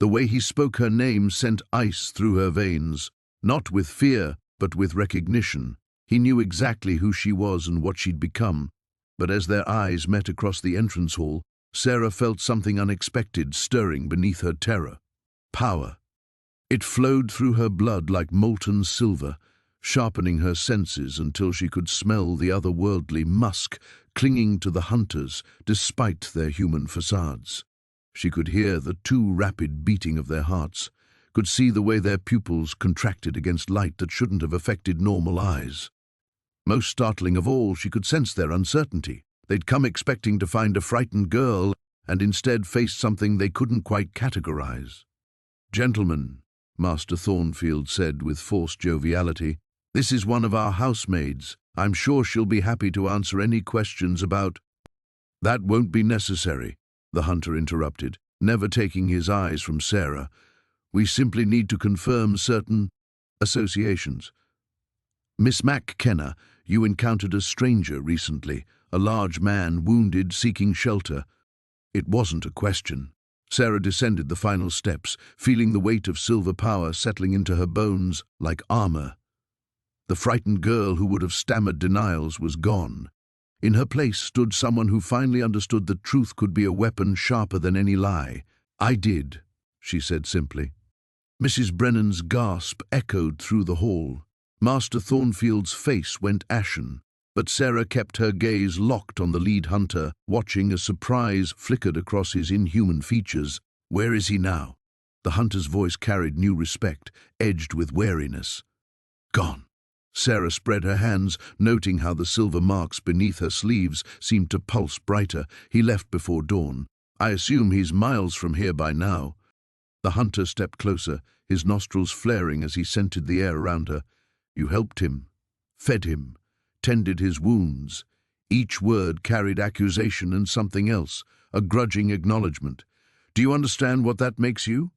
The way he spoke her name sent ice through her veins, not with fear, but with recognition. He knew exactly who she was and what she'd become. But as their eyes met across the entrance hall, Sarah felt something unexpected stirring beneath her terror. Power. It flowed through her blood like molten silver, sharpening her senses until she could smell the otherworldly musk clinging to the hunters despite their human facades. She could hear the too rapid beating of their hearts, could see the way their pupils contracted against light that shouldn't have affected normal eyes. Most startling of all, she could sense their uncertainty. They'd come expecting to find a frightened girl and instead faced something they couldn't quite categorize. "Gentlemen," Master Thornfield said with forced joviality, "this is one of our housemaids. I'm sure she'll be happy to answer any questions about—" "That won't be necessary," the hunter interrupted, never taking his eyes from Sarah. We simply need to confirm certain associations. Miss McKenna, you encountered a stranger recently, a large man wounded seeking shelter. It wasn't a question. Sarah descended the final steps, feeling the weight of silver power settling into her bones like armor. The frightened girl who would have stammered denials was gone. In her place stood someone who finally understood that truth could be a weapon sharper than any lie. "I did," she said simply. Mrs. Brennan's gasp echoed through the hall. Master Thornfield's face went ashen, but Sarah kept her gaze locked on the lead hunter, watching as surprise flickered across his inhuman features. "Where is he now?" The hunter's voice carried new respect, edged with wariness. "Gone." Sarah spread her hands, noting how the silver marks beneath her sleeves seemed to pulse brighter. "He left before dawn. I assume he's miles from here by now." The hunter stepped closer, his nostrils flaring as he scented the air around her. "You helped him, fed him, tended his wounds." Each word carried accusation and something else, a grudging acknowledgement. "Do you understand what that makes you?"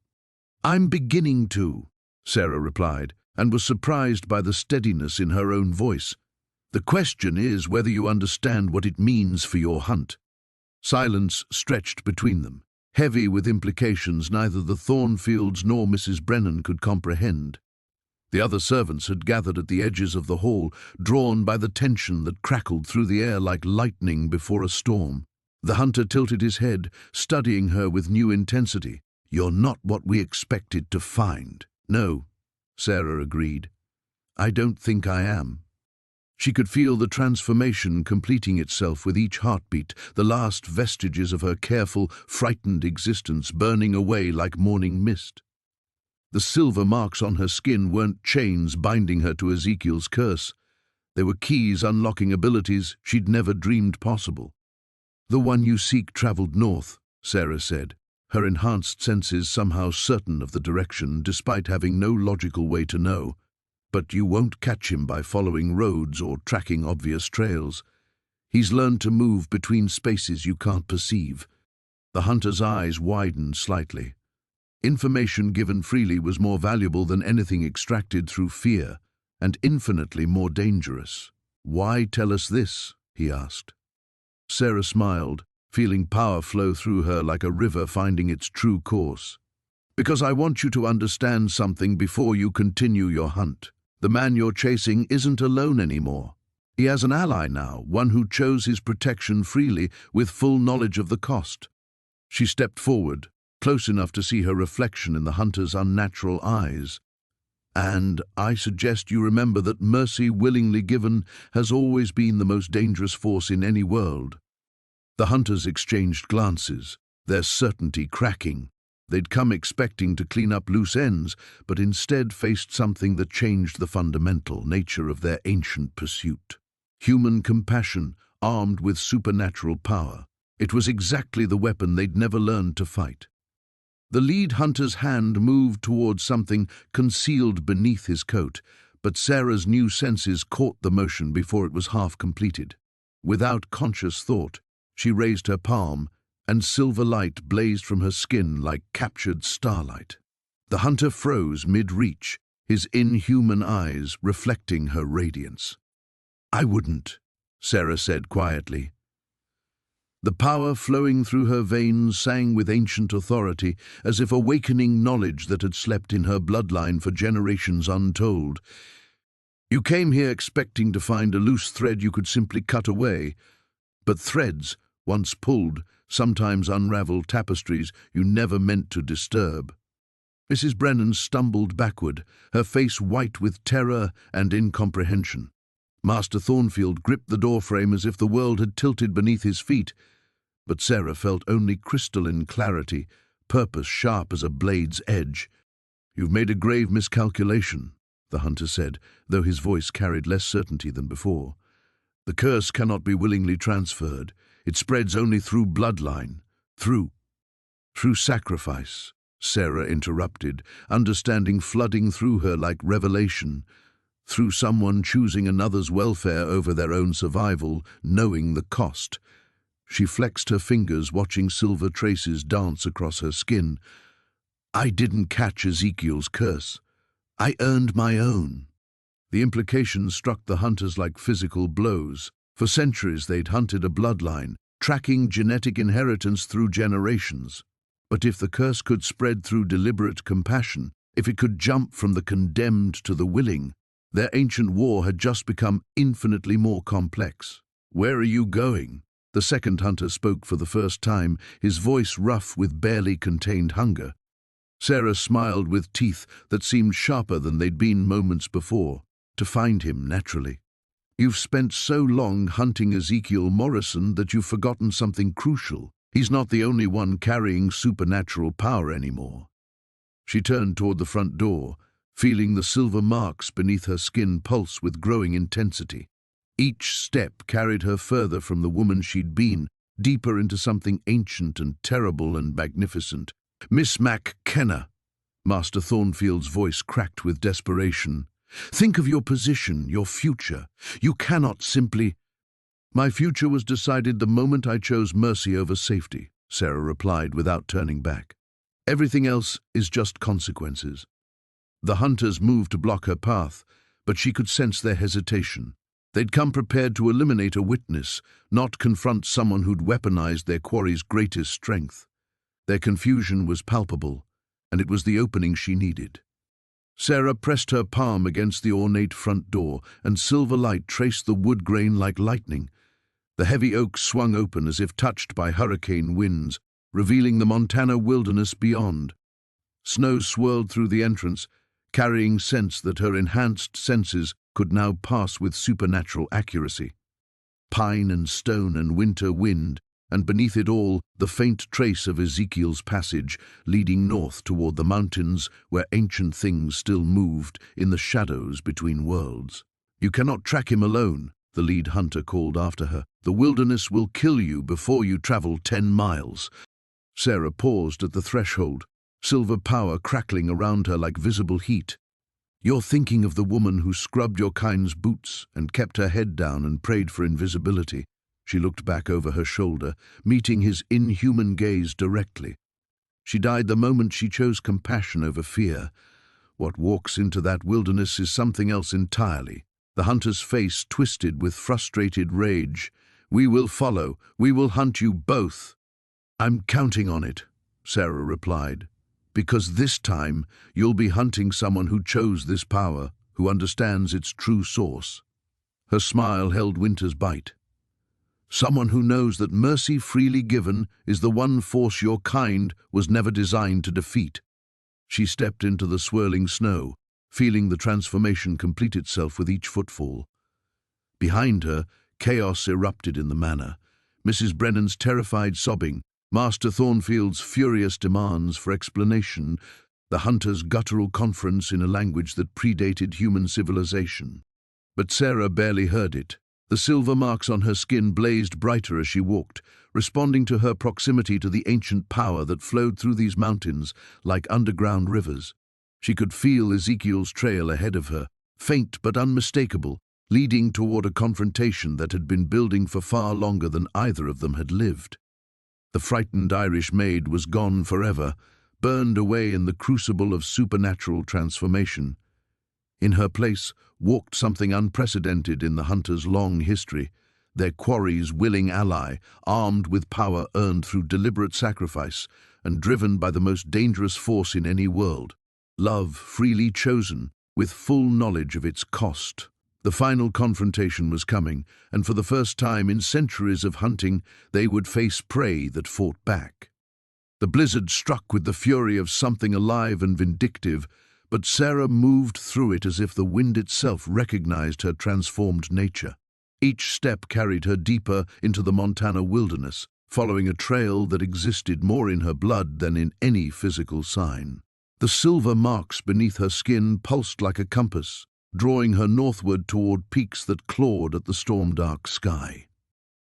"I'm beginning to," Sarah replied, and was surprised by the steadiness in her own voice. "The question is whether you understand what it means for your hunt." Silence stretched between them, heavy with implications neither the Thornfields nor Mrs. Brennan could comprehend. The other servants had gathered at the edges of the hall, drawn by the tension that crackled through the air like lightning before a storm. The hunter tilted his head, studying her with new intensity. "You're not what we expected to find." "No," Sarah agreed. "I don't think I am." She could feel the transformation completing itself with each heartbeat, the last vestiges of her careful, frightened existence burning away like morning mist. The silver marks on her skin weren't chains binding her to Ezekiel's curse. They were keys unlocking abilities she'd never dreamed possible. "The one you seek traveled north," Sarah said, her enhanced senses somehow certain of the direction despite having no logical way to know. "But you won't catch him by following roads or tracking obvious trails. He's learned to move between spaces you can't perceive." The hunter's eyes widened slightly. Information given freely was more valuable than anything extracted through fear, and infinitely more dangerous. "Why tell us this?" he asked. Sarah smiled, feeling power flow through her like a river finding its true course. "Because I want you to understand something before you continue your hunt. The man you're chasing isn't alone anymore. He has an ally now, one who chose his protection freely with full knowledge of the cost." She stepped forward, close enough to see her reflection in the hunter's unnatural eyes. "And I suggest you remember that mercy willingly given has always been the most dangerous force in any world." The hunters exchanged glances, their certainty cracking. They'd come expecting to clean up loose ends, but instead faced something that changed the fundamental nature of their ancient pursuit. Human compassion, armed with supernatural power. It was exactly the weapon they'd never learned to fight. The lead hunter's hand moved towards something concealed beneath his coat, but Sarah's new senses caught the motion before it was half completed. Without conscious thought, she raised her palm, and silver light blazed from her skin like captured starlight. The hunter froze mid-reach, his inhuman eyes reflecting her radiance. "I wouldn't," Sarah said quietly. The power flowing through her veins sang with ancient authority, as if awakening knowledge that had slept in her bloodline for generations untold. "You came here expecting to find a loose thread you could simply cut away, but threads, once pulled, sometimes unravel tapestries you never meant to disturb." Mrs. Brennan stumbled backward, her face white with terror and incomprehension. Master Thornfield gripped the doorframe as if the world had tilted beneath his feet, but Sarah felt only crystalline clarity, purpose sharp as a blade's edge. "You've made a grave miscalculation," the hunter said, though his voice carried less certainty than before. "The curse cannot be willingly transferred. It spreads only through bloodline, through sacrifice," Sarah interrupted, understanding flooding through her like revelation. "Through someone choosing another's welfare over their own survival, knowing the cost." She flexed her fingers, watching silver traces dance across her skin. I didn't catch Ezekiel's curse. I earned my own. The implications struck the hunters like physical blows. For centuries they'd hunted a bloodline, tracking genetic inheritance through generations. But if the curse could spread through deliberate compassion, if it could jump from the condemned to the willing, their ancient war had just become infinitely more complex. "Where are you going?" The second hunter spoke for the first time, his voice rough with barely contained hunger. Sarah smiled with teeth that seemed sharper than they'd been moments before. "To find him, naturally. You've spent so long hunting Ezekiel Morrison that you've forgotten something crucial. He's not the only one carrying supernatural power anymore." She turned toward the front door, feeling the silver marks beneath her skin pulse with growing intensity. Each step carried her further from the woman she'd been, deeper into something ancient and terrible and magnificent. "Miss McKenna," Master Thornfield's voice cracked with desperation. "Think of your position, your future. You cannot simply—" "My future was decided the moment I chose mercy over safety," Sarah replied without turning back. "Everything else is just consequences." The hunters moved to block her path, but she could sense their hesitation. They'd come prepared to eliminate a witness, not confront someone who'd weaponized their quarry's greatest strength. Their confusion was palpable, and it was the opening she needed. Sarah pressed her palm against the ornate front door, and silver light traced the wood grain like lightning. The heavy oak swung open as if touched by hurricane winds, revealing the Montana wilderness beyond. Snow swirled through the entrance, carrying scents that her enhanced senses could now pass with supernatural accuracy. Pine and stone and winter wind, and beneath it all, the faint trace of Ezekiel's passage, leading north toward the mountains where ancient things still moved in the shadows between worlds. "You cannot track him alone," the lead hunter called after her. "The wilderness will kill you before you travel 10 miles. Sarah paused at the threshold, silver power crackling around her like visible heat. "You're thinking of the woman who scrubbed your kind's boots and kept her head down and prayed for invisibility." She looked back over her shoulder, meeting his inhuman gaze directly. "She died the moment she chose compassion over fear. What walks into that wilderness is something else entirely." The hunter's face twisted with frustrated rage. "We will follow. We will hunt you both." "I'm counting on it," Sarah replied. "Because this time you'll be hunting someone who chose this power, who understands its true source." Her smile held winter's bite. "Someone who knows that mercy freely given is the one force your kind was never designed to defeat." She stepped into the swirling snow, feeling the transformation complete itself with each footfall. Behind her, chaos erupted in the manor. Mrs. Brennan's terrified sobbing, Master Thornfield's furious demands for explanation, the hunters' guttural conference in a language that predated human civilization. But Sarah barely heard it. The silver marks on her skin blazed brighter as she walked, responding to her proximity to the ancient power that flowed through these mountains like underground rivers. She could feel Ezekiel's trail ahead of her, faint but unmistakable, leading toward a confrontation that had been building for far longer than either of them had lived. The frightened Irish maid was gone forever, burned away in the crucible of supernatural transformation. In her place walked something unprecedented in the hunters' long history, their quarry's willing ally, armed with power earned through deliberate sacrifice and driven by the most dangerous force in any world, love freely chosen, with full knowledge of its cost. The final confrontation was coming, and for the first time in centuries of hunting, they would face prey that fought back. The blizzard struck with the fury of something alive and vindictive, but Sarah moved through it as if the wind itself recognized her transformed nature. Each step carried her deeper into the Montana wilderness, following a trail that existed more in her blood than in any physical sign. The silver marks beneath her skin pulsed like a compass, drawing her northward toward peaks that clawed at the storm-dark sky.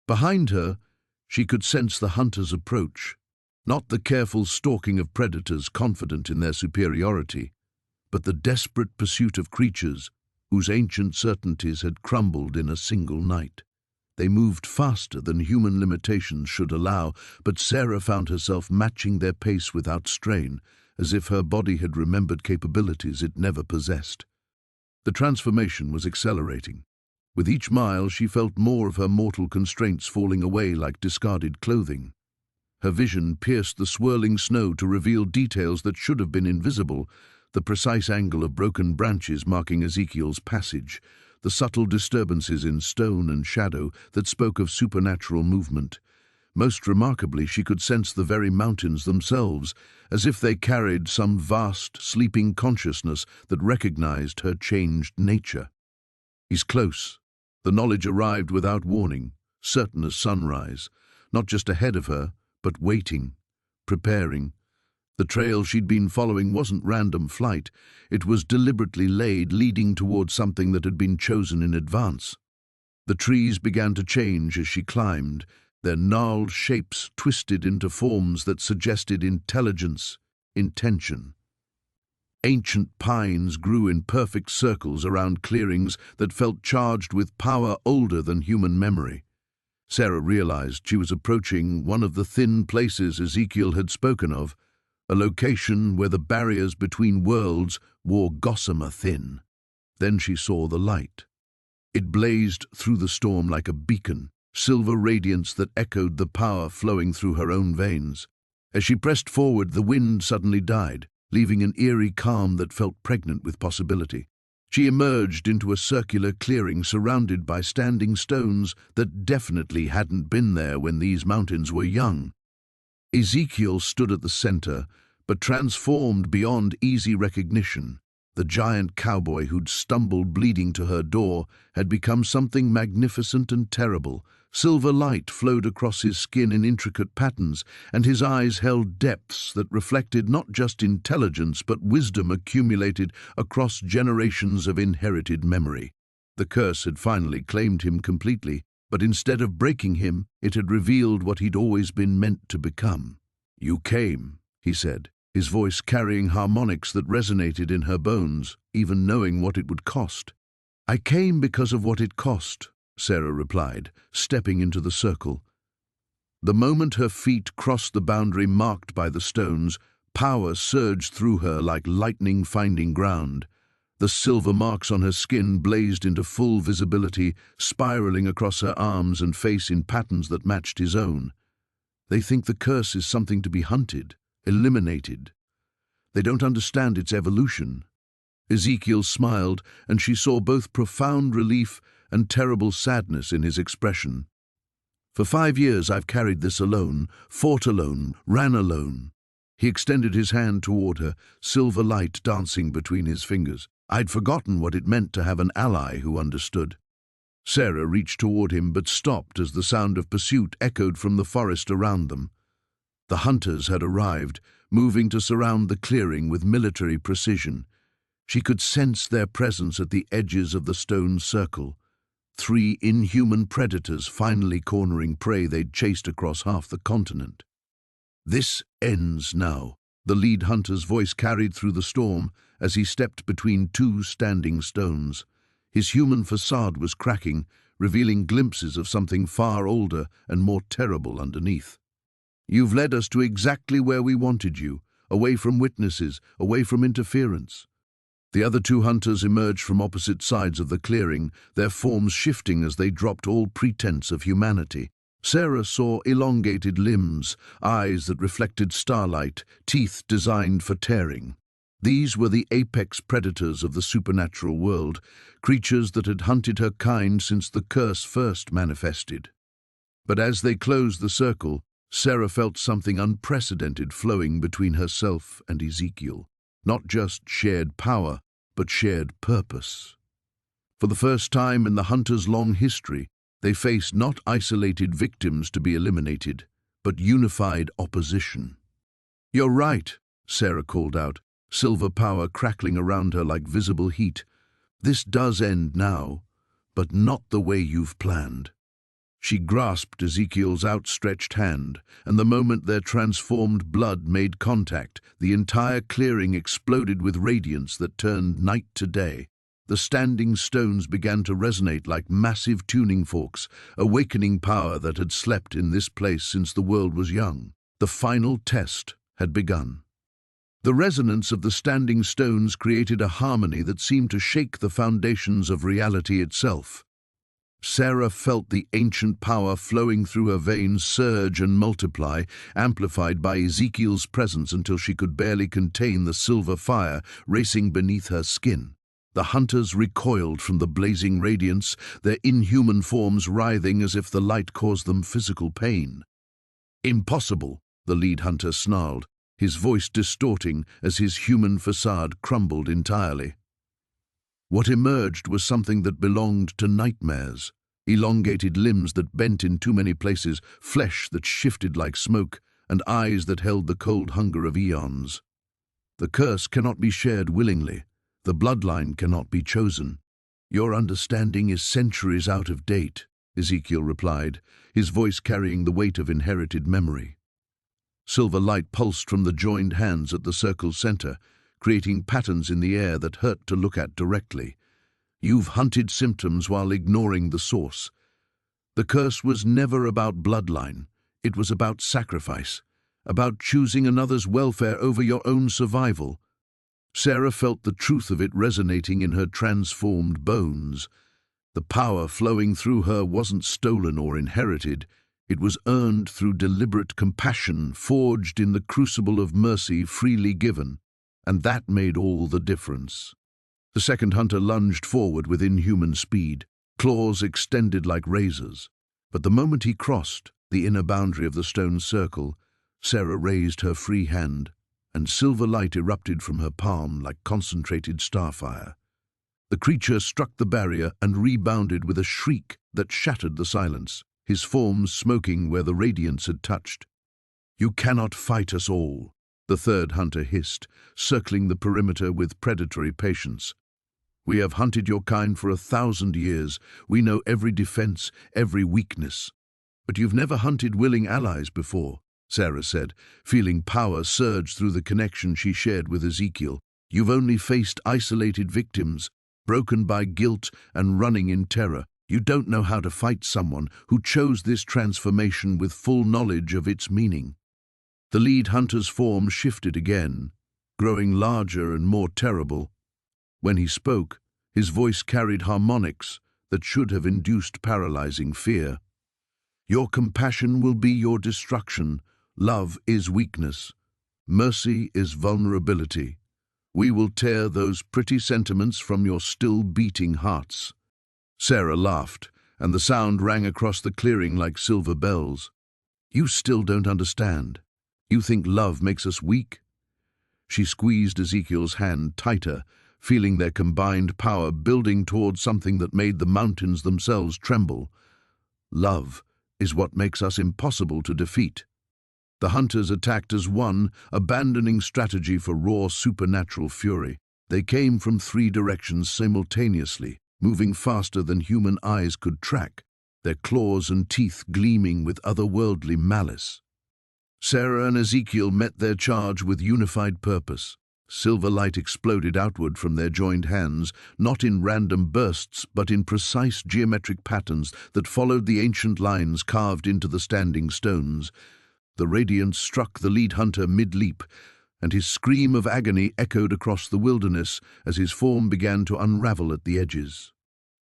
Behind her, she could sense the hunter's approach, not the careful stalking of predators confident in their superiority, but the desperate pursuit of creatures whose ancient certainties had crumbled in a single night. They moved faster than human limitations should allow, but Sarah found herself matching their pace without strain, as if her body had remembered capabilities it never possessed. The transformation was accelerating. With each mile, she felt more of her mortal constraints falling away like discarded clothing. Her vision pierced the swirling snow to reveal details that should have been invisible: the precise angle of broken branches marking Ezekiel's passage, the subtle disturbances in stone and shadow that spoke of supernatural movement. Most remarkably, she could sense the very mountains themselves, as if they carried some vast, sleeping consciousness that recognized her changed nature. "He's close." The knowledge arrived without warning, certain as sunrise, not just ahead of her, but waiting, preparing. The trail she'd been following wasn't random flight. It was deliberately laid, leading towards something that had been chosen in advance. The trees began to change as she climbed, their gnarled shapes twisted into forms that suggested intelligence, intention. Ancient pines grew in perfect circles around clearings that felt charged with power older than human memory. Sarah realized she was approaching one of the thin places Ezekiel had spoken of, a location where the barriers between worlds wore gossamer thin. Then she saw the light. It blazed through the storm like a beacon, silver radiance that echoed the power flowing through her own veins. As she pressed forward, the wind suddenly died, leaving an eerie calm that felt pregnant with possibility. She emerged into a circular clearing surrounded by standing stones that definitely hadn't been there when these mountains were young. Ezekiel stood at the center, but transformed beyond easy recognition. The giant cowboy who'd stumbled bleeding to her door had become something magnificent and terrible. Silver light flowed across his skin in intricate patterns, and his eyes held depths that reflected not just intelligence but wisdom accumulated across generations of inherited memory. The curse had finally claimed him completely, but instead of breaking him, it had revealed what he'd always been meant to become. "You came," he said, his voice carrying harmonics that resonated in her bones, even knowing what it would cost. "I came because of what it cost," Sarah replied, stepping into the circle. The moment her feet crossed the boundary marked by the stones, power surged through her like lightning finding ground. The silver marks on her skin blazed into full visibility, spiraling across her arms and face in patterns that matched his own. "They think the curse is something to be hunted, eliminated. They don't understand its evolution." Ezekiel smiled, and she saw both profound relief and terrible sadness in his expression. "For 5 years I've carried this alone, fought alone, ran alone." He extended his hand toward her, silver light dancing between his fingers. I'd forgotten what it meant to have an ally who understood. Sarah reached toward him but stopped as the sound of pursuit echoed from the forest around them. The hunters had arrived, moving to surround the clearing with military precision. She could sense their presence at the edges of the stone circle. 3 inhuman predators finally cornering prey they'd chased across half the continent. "This ends now," the lead hunter's voice carried through the storm as he stepped between 2 standing stones. His human facade was cracking, revealing glimpses of something far older and more terrible underneath. "You've led us to exactly where we wanted you, away from witnesses, away from interference." The other 2 hunters emerged from opposite sides of the clearing, their forms shifting as they dropped all pretense of humanity. Sarah saw elongated limbs, eyes that reflected starlight, teeth designed for tearing. These were the apex predators of the supernatural world, creatures that had hunted her kind since the curse first manifested. But as they closed the circle, Sarah felt something unprecedented flowing between herself and Ezekiel. Not just shared power, but shared purpose. For the first time in the hunters' long history, they faced not isolated victims to be eliminated, but unified opposition. "You're right," Sarah called out, silver power crackling around her like visible heat. "This does end now, but not the way you've planned." She grasped Ezekiel's outstretched hand, and the moment their transformed blood made contact, the entire clearing exploded with radiance that turned night to day. The standing stones began to resonate like massive tuning forks, awakening power that had slept in this place since the world was young. The final test had begun. The resonance of the standing stones created a harmony that seemed to shake the foundations of reality itself. Sarah felt the ancient power flowing through her veins surge and multiply, amplified by Ezekiel's presence until she could barely contain the silver fire racing beneath her skin. The hunters recoiled from the blazing radiance, their inhuman forms writhing as if the light caused them physical pain. "Impossible," the lead hunter snarled, his voice distorting as his human facade crumbled entirely. What emerged was something that belonged to nightmares. Elongated limbs that bent in too many places, flesh that shifted like smoke, and eyes that held the cold hunger of eons. The curse cannot be shared willingly. The bloodline cannot be chosen. Your understanding is centuries out of date, Ezekiel replied, his voice carrying the weight of inherited memory. Silver light pulsed from the joined hands at the circle's center, creating patterns in the air that hurt to look at directly. You've hunted symptoms while ignoring the source. The curse was never about bloodline. It was about sacrifice, about choosing another's welfare over your own survival. Sarah felt the truth of it resonating in her transformed bones. The power flowing through her wasn't stolen or inherited. It was earned through deliberate compassion, forged in the crucible of mercy freely given. And that made all the difference. The second hunter lunged forward with inhuman speed, claws extended like razors. But the moment he crossed the inner boundary of the stone circle, Sarah raised her free hand, and silver light erupted from her palm like concentrated starfire. The creature struck the barrier and rebounded with a shriek that shattered the silence, his form smoking where the radiance had touched. "You cannot fight us all," the third hunter hissed, circling the perimeter with predatory patience. "We have hunted your kind for 1,000 years. We know every defense, every weakness. But you've never hunted willing allies before," Sarah said, feeling power surge through the connection she shared with Ezekiel. "You've only faced isolated victims, broken by guilt and running in terror. You don't know how to fight someone who chose this transformation with full knowledge of its meaning." The lead hunter's form shifted again, growing larger and more terrible. When he spoke, his voice carried harmonics that should have induced paralyzing fear. "Your compassion will be your destruction. Love is weakness. Mercy is vulnerability. We will tear those pretty sentiments from your still beating hearts." Sarah laughed, and the sound rang across the clearing like silver bells. "You still don't understand. You think love makes us weak?" She squeezed Ezekiel's hand tighter, feeling their combined power building towards something that made the mountains themselves tremble. "Love is what makes us impossible to defeat." The hunters attacked as one, abandoning strategy for raw supernatural fury. They came from 3 directions simultaneously, moving faster than human eyes could track, their claws and teeth gleaming with otherworldly malice. Sarah and Ezekiel met their charge with unified purpose. Silver light exploded outward from their joined hands, not in random bursts, but in precise geometric patterns that followed the ancient lines carved into the standing stones. The radiance struck the lead hunter mid-leap, and his scream of agony echoed across the wilderness as his form began to unravel at the edges.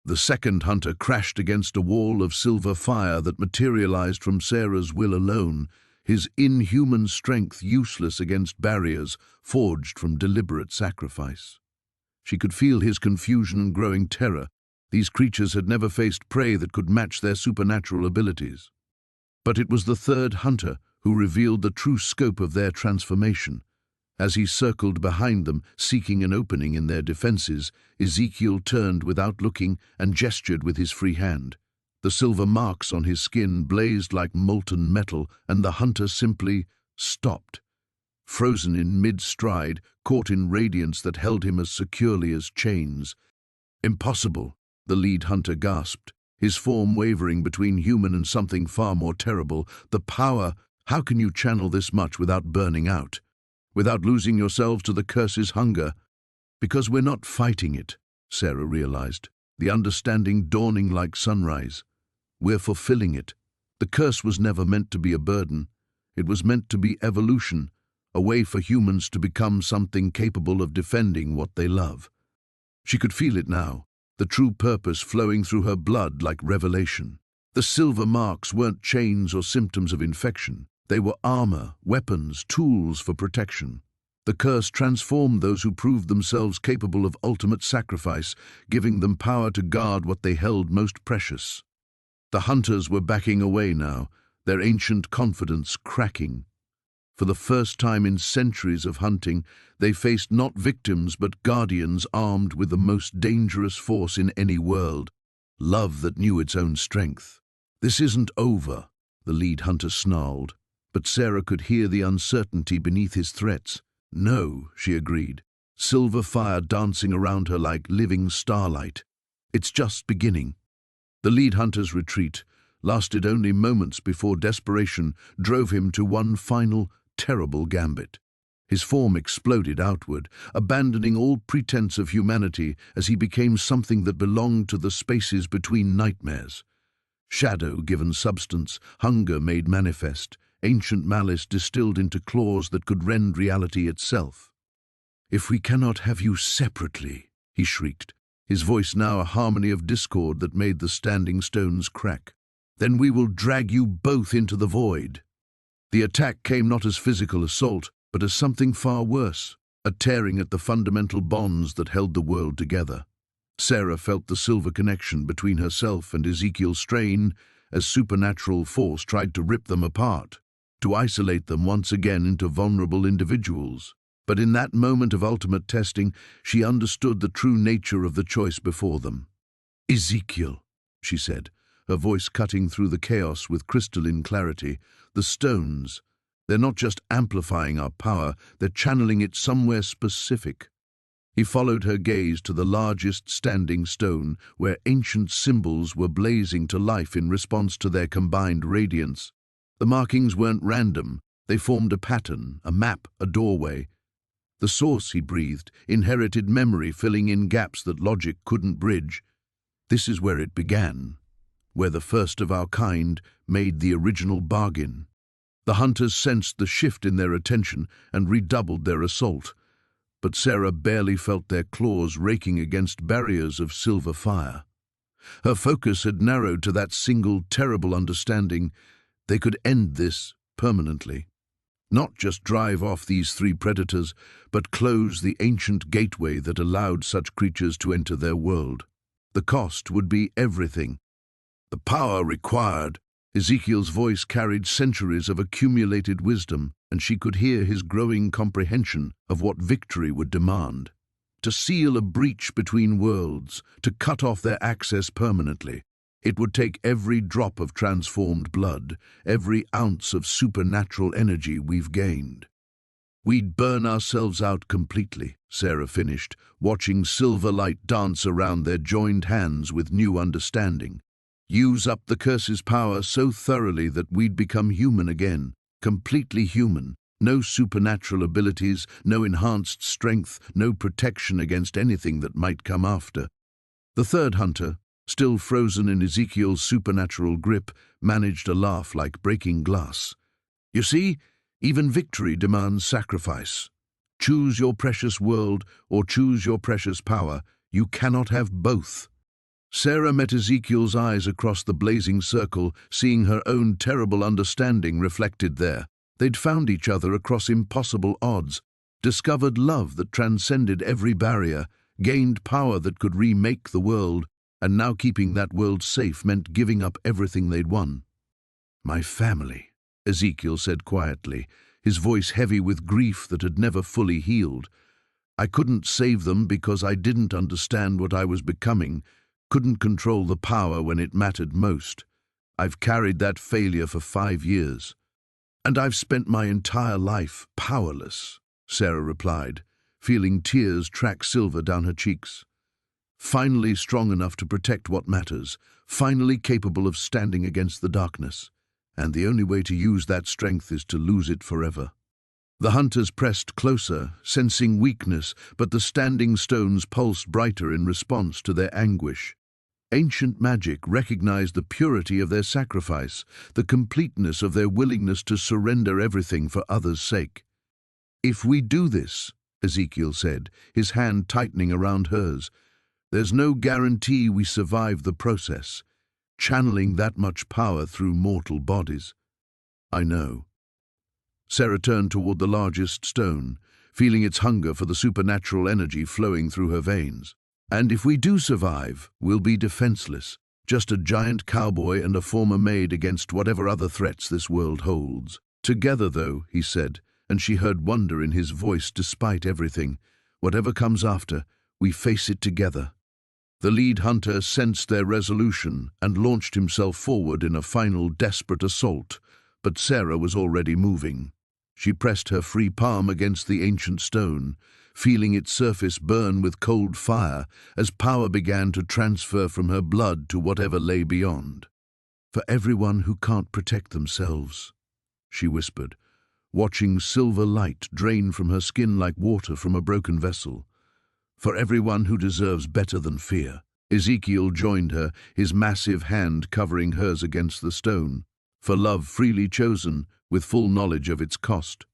The second hunter crashed against a wall of silver fire that materialized from Sarah's will alone, his inhuman strength useless against barriers forged from deliberate sacrifice. She could feel his confusion and growing terror. These creatures had never faced prey that could match their supernatural abilities. But it was the third hunter who revealed the true scope of their transformation. As he circled behind them, seeking an opening in their defenses, Ezekiel turned without looking and gestured with his free hand. The silver marks on his skin blazed like molten metal, and the hunter simply stopped, frozen in mid-stride, caught in radiance that held him as securely as chains. "Impossible," the lead hunter gasped, his form wavering between human and something far more terrible. "The power, how can you channel this much without burning out? Without losing yourselves to the curse's hunger?" "Because we're not fighting it," Sarah realized, the understanding dawning like sunrise. "We're fulfilling it. The curse was never meant to be a burden. It was meant to be evolution, a way for humans to become something capable of defending what they love. She could feel it now, the true purpose flowing through her blood like revelation. The silver marks weren't chains or symptoms of infection. They were armor, weapons, tools for protection. The curse transformed those who proved themselves capable of ultimate sacrifice, giving them power to guard what they held most precious. The hunters were backing away now, their ancient confidence cracking. For the first time in centuries of hunting, they faced not victims but guardians armed with the most dangerous force in any world, love that knew its own strength. "This isn't over," the lead hunter snarled, but Sarah could hear the uncertainty beneath his threats. "No," she agreed, silver fire dancing around her like living starlight. "It's just beginning." The lead hunter's retreat lasted only moments before desperation drove him to one final, terrible gambit. His form exploded outward, abandoning all pretense of humanity as he became something that belonged to the spaces between nightmares. Shadow given substance, hunger made manifest, ancient malice distilled into claws that could rend reality itself. "If we cannot have you separately," he shrieked, his voice now a harmony of discord that made the standing stones crack, "then we will drag you both into the void." The attack came not as physical assault, but as something far worse, a tearing at the fundamental bonds that held the world together. Sarah felt the silver connection between herself and Ezekiel's strain as supernatural force tried to rip them apart, to isolate them once again into vulnerable individuals. But in that moment of ultimate testing, she understood the true nature of the choice before them. "Ezekiel," she said, her voice cutting through the chaos with crystalline clarity, "the stones, they're not just amplifying our power, they're channeling it somewhere specific." He followed her gaze to the largest standing stone, where ancient symbols were blazing to life in response to their combined radiance. The markings weren't random, they formed a pattern, a map, a doorway. The source, he breathed, inherited memory filling in gaps that logic couldn't bridge. This is where it began, where the first of our kind made the original bargain. The hunters sensed the shift in their attention and redoubled their assault, but Sarah barely felt their claws raking against barriers of silver fire. Her focus had narrowed to that single terrible understanding: they could end this permanently. Not just drive off these three predators, but close the ancient gateway that allowed such creatures to enter their world. The cost would be everything. The power required. Ezekiel's voice carried centuries of accumulated wisdom, and she could hear his growing comprehension of what victory would demand. To seal a breach between worlds, to cut off their access permanently, it would take every drop of transformed blood, every ounce of supernatural energy we've gained. "We'd burn ourselves out completely," Sarah finished, watching silver light dance around their joined hands with new understanding. "Use up the curse's power so thoroughly that we'd become human again, completely human. No supernatural abilities, no enhanced strength, no protection against anything that might come after." The third hunter, still frozen in Ezekiel's supernatural grip, managed a laugh like breaking glass. "You see, even victory demands sacrifice. Choose your precious world or choose your precious power. You cannot have both." Sarah met Ezekiel's eyes across the blazing circle, seeing her own terrible understanding reflected there. They'd found each other across impossible odds, discovered love that transcended every barrier, gained power that could remake the world, and now keeping that world safe meant giving up everything they'd won. "My family," Ezekiel said quietly, his voice heavy with grief that had never fully healed. "I couldn't save them because I didn't understand what I was becoming, couldn't control the power when it mattered most. I've carried that failure for 5 years. And I've spent my entire life powerless," Sarah replied, feeling tears track silver down her cheeks. "Finally strong enough to protect what matters, finally capable of standing against the darkness. And the only way to use that strength is to lose it forever." The hunters pressed closer, sensing weakness, but the standing stones pulsed brighter in response to their anguish. Ancient magic recognized the purity of their sacrifice, the completeness of their willingness to surrender everything for others' sake. "If we do this," Ezekiel said, his hand tightening around hers, "there's no guarantee we survive the process, channeling that much power through mortal bodies." "I know." Sarah turned toward the largest stone, feeling its hunger for the supernatural energy flowing through her veins. "And if we do survive, we'll be defenseless, just a giant cowboy and a former maid against whatever other threats this world holds." "Together, though," he said, and she heard wonder in his voice despite everything. "Whatever comes after, we face it together." The lead hunter sensed their resolution and launched himself forward in a final desperate assault, but Sarah was already moving. She pressed her free palm against the ancient stone, feeling its surface burn with cold fire as power began to transfer from her blood to whatever lay beyond. "For everyone who can't protect themselves," she whispered, watching silver light drain from her skin like water from a broken vessel. "For everyone who deserves better than fear." Ezekiel joined her, his massive hand covering hers against the stone. "For love freely chosen, with full knowledge of its cost."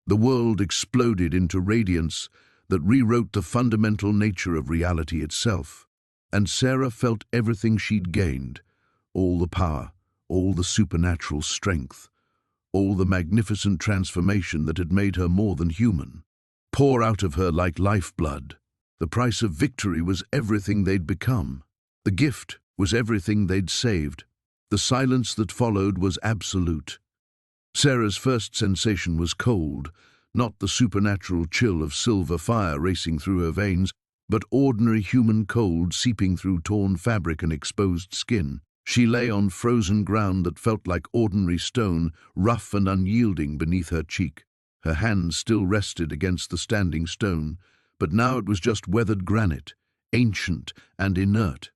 The world exploded into radiance that rewrote the fundamental nature of reality itself, and Sarah felt everything she'd gained, all the power, all the supernatural strength, all the magnificent transformation that had made her more than human, pour out of her like lifeblood. The price of victory was everything they'd become. The gift was everything they'd saved. The silence that followed was absolute. Sarah's first sensation was cold, not the supernatural chill of silver fire racing through her veins, but ordinary human cold seeping through torn fabric and exposed skin. She lay on frozen ground that felt like ordinary stone, rough and unyielding beneath her cheek. Her hand still rested against the standing stone, but now it was just weathered granite, ancient and inert.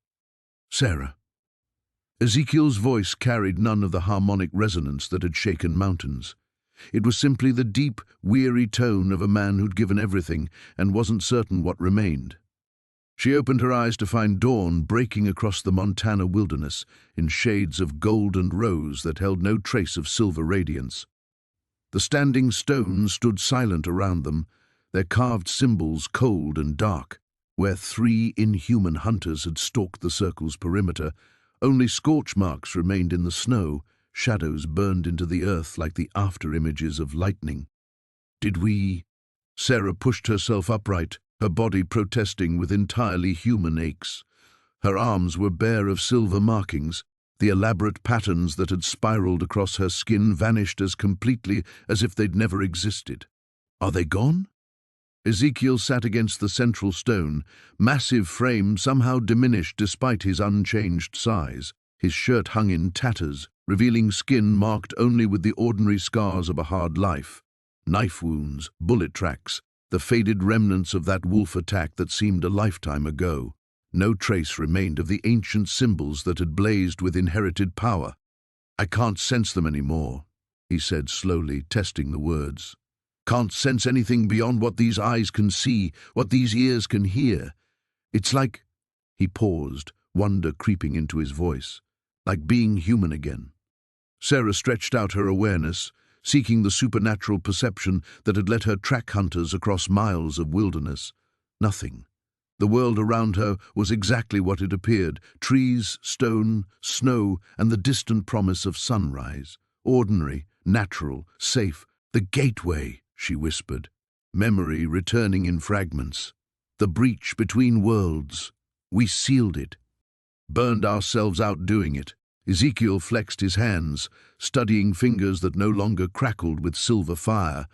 "Sarah." Ezekiel's voice carried none of the harmonic resonance that had shaken mountains. It was simply the deep, weary tone of a man who'd given everything and wasn't certain what remained. She opened her eyes to find dawn breaking across the Montana wilderness in shades of gold and rose that held no trace of silver radiance. The standing stones stood silent around them, their carved symbols cold and dark. Where 3 inhuman hunters had stalked the circle's perimeter, only scorch marks remained in the snow, shadows burned into the earth like the after-images of lightning. "Did we?" Sarah pushed herself upright, her body protesting with entirely human aches. Her arms were bare of silver markings. The elaborate patterns that had spiraled across her skin vanished as completely as if they'd never existed. "Are they gone?" Ezekiel sat against the central stone, massive frame somehow diminished despite his unchanged size. His shirt hung in tatters, revealing skin marked only with the ordinary scars of a hard life. Knife wounds, bullet tracks, the faded remnants of that wolf attack that seemed a lifetime ago. No trace remained of the ancient symbols that had blazed with inherited power. "I can't sense them anymore," he said slowly, testing the words. "Can't sense anything beyond what these eyes can see, what these ears can hear. It's like—" He paused, wonder creeping into his voice. "Like being human again." Sarah stretched out her awareness, seeking the supernatural perception that had let her track hunters across miles of wilderness. Nothing. The world around her was exactly what it appeared: trees, stone, snow, and the distant promise of sunrise. Ordinary, natural, safe. "The gateway," she whispered, memory returning in fragments. "The breach between worlds. We sealed it. Burned ourselves out doing it." Ezekiel flexed his hands, studying fingers that no longer crackled with silver fire,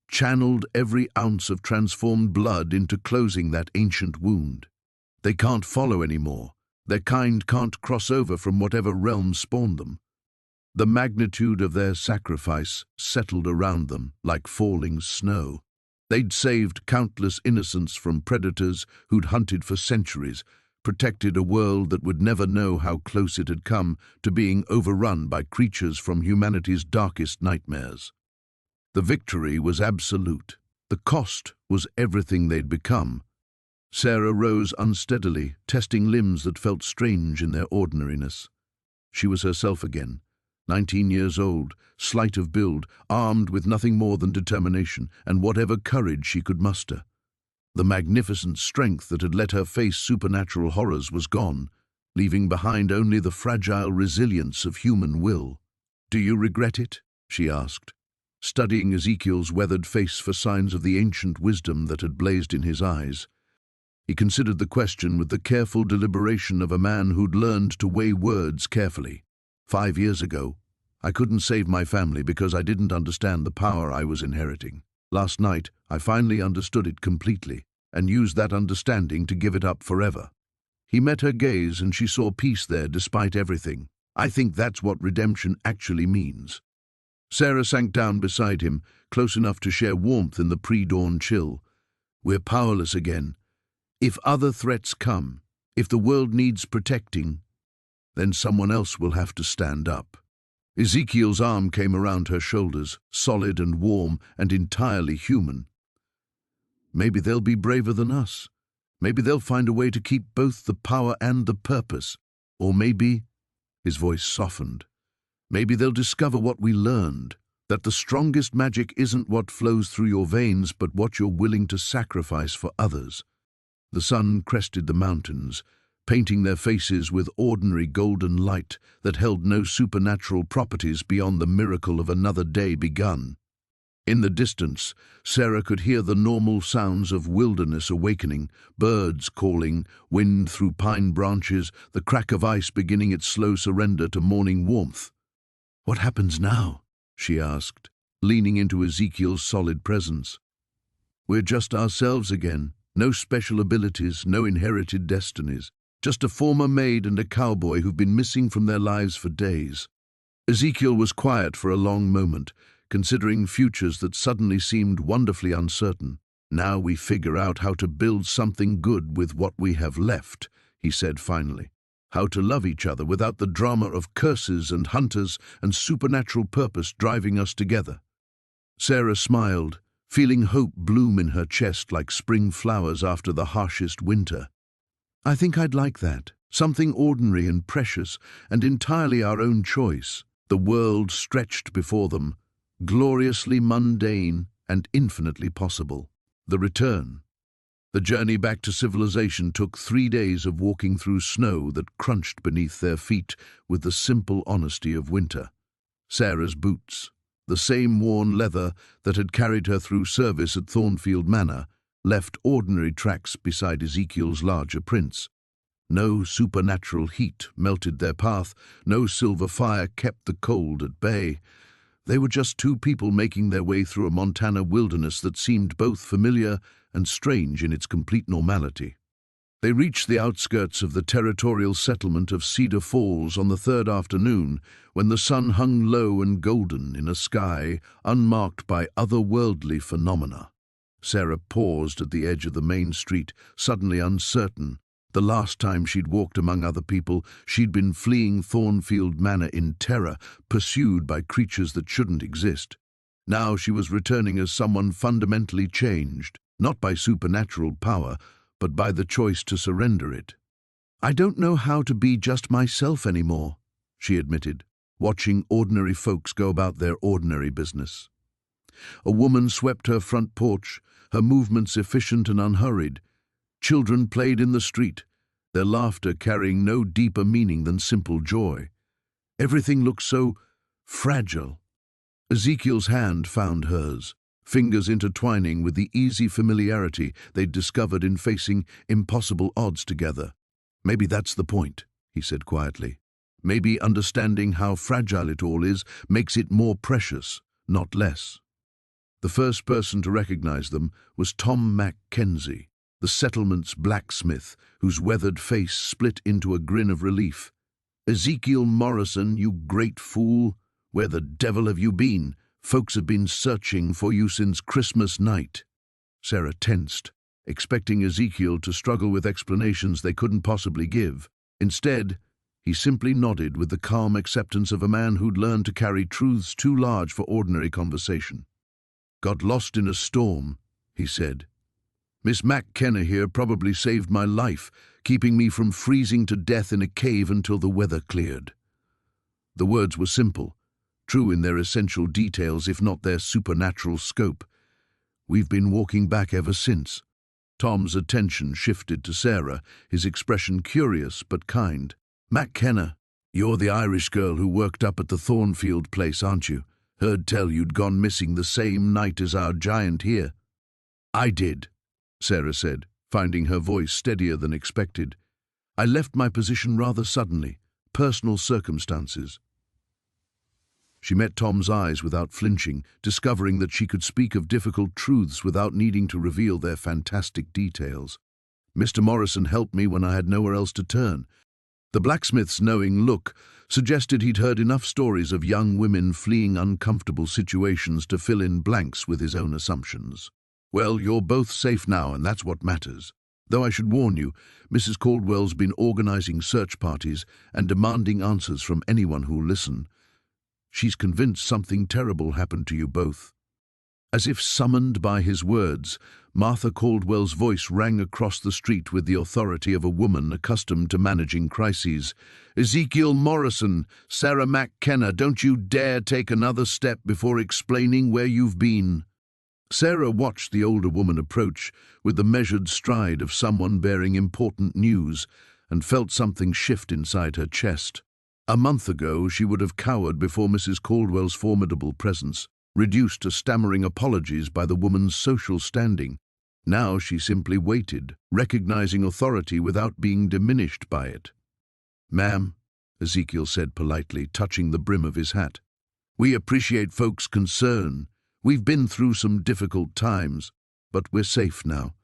channeled every ounce of transformed blood into closing that ancient wound. "They can't follow anymore. Their kind can't cross over from whatever realm spawned them." The magnitude of their sacrifice settled around them like falling snow. They'd saved countless innocents from predators who'd hunted for centuries, protected a world that would never know how close it had come to being overrun by creatures from humanity's darkest nightmares. The victory was absolute. The cost was everything they'd become. Sarah rose unsteadily, testing limbs that felt strange in their ordinariness. She was herself again. 19 years old, slight of build, armed with nothing more than determination and whatever courage she could muster. The magnificent strength that had let her face supernatural horrors was gone, leaving behind only the fragile resilience of human will. "Do you regret it?" she asked, studying Ezekiel's weathered face for signs of the ancient wisdom that had blazed in his eyes. He considered the question with the careful deliberation of a man who'd learned to weigh words carefully. 5 years ago, I couldn't save my family because I didn't understand the power I was inheriting. Last night, I finally understood it completely and used that understanding to give it up forever. He met her gaze and she saw peace there despite everything. I think that's what redemption actually means. Sarah sank down beside him, close enough to share warmth in the pre-dawn chill. We're powerless again. If other threats come, if the world needs protecting, then someone else will have to stand up. Ezekiel's arm came around her shoulders, solid and warm and entirely human. Maybe they'll be braver than us. Maybe they'll find a way to keep both the power and the purpose. Or maybe, his voice softened, maybe they'll discover what we learned, that the strongest magic isn't what flows through your veins, but what you're willing to sacrifice for others. The sun crested the mountains, painting their faces with ordinary golden light that held no supernatural properties beyond the miracle of another day begun. In the distance, Sarah could hear the normal sounds of wilderness awakening, birds calling, wind through pine branches, the crack of ice beginning its slow surrender to morning warmth. "What happens now?" she asked, leaning into Ezekiel's solid presence. "We're just ourselves again. No special abilities, no inherited destinies. Just a former maid and a cowboy who've been missing from their lives for days." Ezekiel was quiet for a long moment, considering futures that suddenly seemed wonderfully uncertain. "Now we figure out how to build something good with what we have left," he said finally. "How to love each other without the drama of curses and hunters and supernatural purpose driving us together." Sarah smiled, feeling hope bloom in her chest like spring flowers after the harshest winter. "I think I'd like that. Something ordinary and precious and entirely our own choice. The world stretched before them, gloriously mundane and infinitely possible." The return. The journey back to civilization took 3 days of walking through snow that crunched beneath their feet with the simple honesty of winter. Sarah's boots, the same worn leather that had carried her through service at Thornfield Manor, left ordinary tracks beside Ezekiel's larger prints. No supernatural heat melted their path, no silver fire kept the cold at bay. They were just two people making their way through a Montana wilderness that seemed both familiar and strange in its complete normality. They reached the outskirts of the territorial settlement of Cedar Falls on the third afternoon, when the sun hung low and golden in a sky unmarked by otherworldly phenomena. Sarah paused at the edge of the main street, suddenly uncertain. The last time she'd walked among other people, she'd been fleeing Thornfield Manor in terror, pursued by creatures that shouldn't exist. Now she was returning as someone fundamentally changed, not by supernatural power, but by the choice to surrender it. "I don't know how to be just myself anymore," she admitted, watching ordinary folks go about their ordinary business. A woman swept her front porch, her movements efficient and unhurried. Children played in the street, their laughter carrying no deeper meaning than simple joy. Everything looked so fragile. Ezekiel's hand found hers, fingers intertwining with the easy familiarity they'd discovered in facing impossible odds together. "Maybe that's the point," he said quietly. "Maybe understanding how fragile it all is makes it more precious, not less." The first person to recognize them was Tom Mackenzie, the settlement's blacksmith, whose weathered face split into a grin of relief. "Ezekiel Morrison, you great fool. Where the devil have you been? Folks have been searching for you since Christmas night." Sarah tensed, expecting Ezekiel to struggle with explanations they couldn't possibly give. Instead, he simply nodded with the calm acceptance of a man who'd learned to carry truths too large for ordinary conversation. "Got lost in a storm," he said. "Miss McKenna here probably saved my life, keeping me from freezing to death in a cave until the weather cleared." The words were simple, true in their essential details if not their supernatural scope. We've been walking back ever since. Tom's attention shifted to Sarah, his expression curious but kind. "McKenna, you're the Irish girl who worked up at the Thornfield place, aren't you? Heard tell you'd gone missing the same night as our giant here." "I did," Sarah said, finding her voice steadier than expected. "I left my position rather suddenly, personal circumstances." She met Tom's eyes without flinching, discovering that she could speak of difficult truths without needing to reveal their fantastic details. "Mr. Morrison helped me when I had nowhere else to turn." The blacksmith's knowing look suggested he'd heard enough stories of young women fleeing uncomfortable situations to fill in blanks with his own assumptions. "Well, you're both safe now, and that's what matters. Though I should warn you, Mrs. Caldwell's been organizing search parties and demanding answers from anyone who'll listen. She's convinced something terrible happened to you both." As if summoned by his words, Martha Caldwell's voice rang across the street with the authority of a woman accustomed to managing crises. "Ezekiel Morrison, Sarah McKenna, don't you dare take another step before explaining where you've been." Sarah watched the older woman approach with the measured stride of someone bearing important news and felt something shift inside her chest. A month ago, she would have cowered before Mrs. Caldwell's formidable presence, reduced to stammering apologies by the woman's social standing. Now she simply waited, recognizing authority without being diminished by it. "Ma'am," Ezekiel said politely, touching the brim of his hat, "we appreciate folks' concern. We've been through some difficult times, but we're safe now."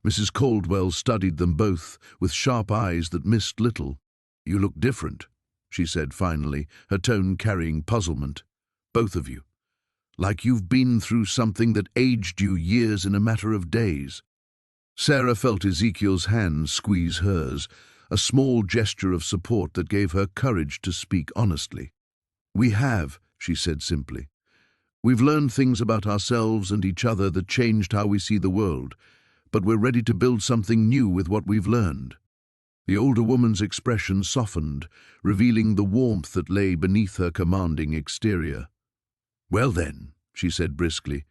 Mrs. Caldwell studied them both with sharp eyes that missed little. "You look different," she said finally, her tone carrying puzzlement. "Both of you. Like you've been through something that aged you years in a matter of days." Sarah felt Ezekiel's hand squeeze hers, a small gesture of support that gave her courage to speak honestly. "We have," she said simply. "We've learned things about ourselves and each other that changed how we see the world, but we're ready to build something new with what we've learned." The older woman's expression softened, revealing the warmth that lay beneath her commanding exterior. "Well then," she said briskly,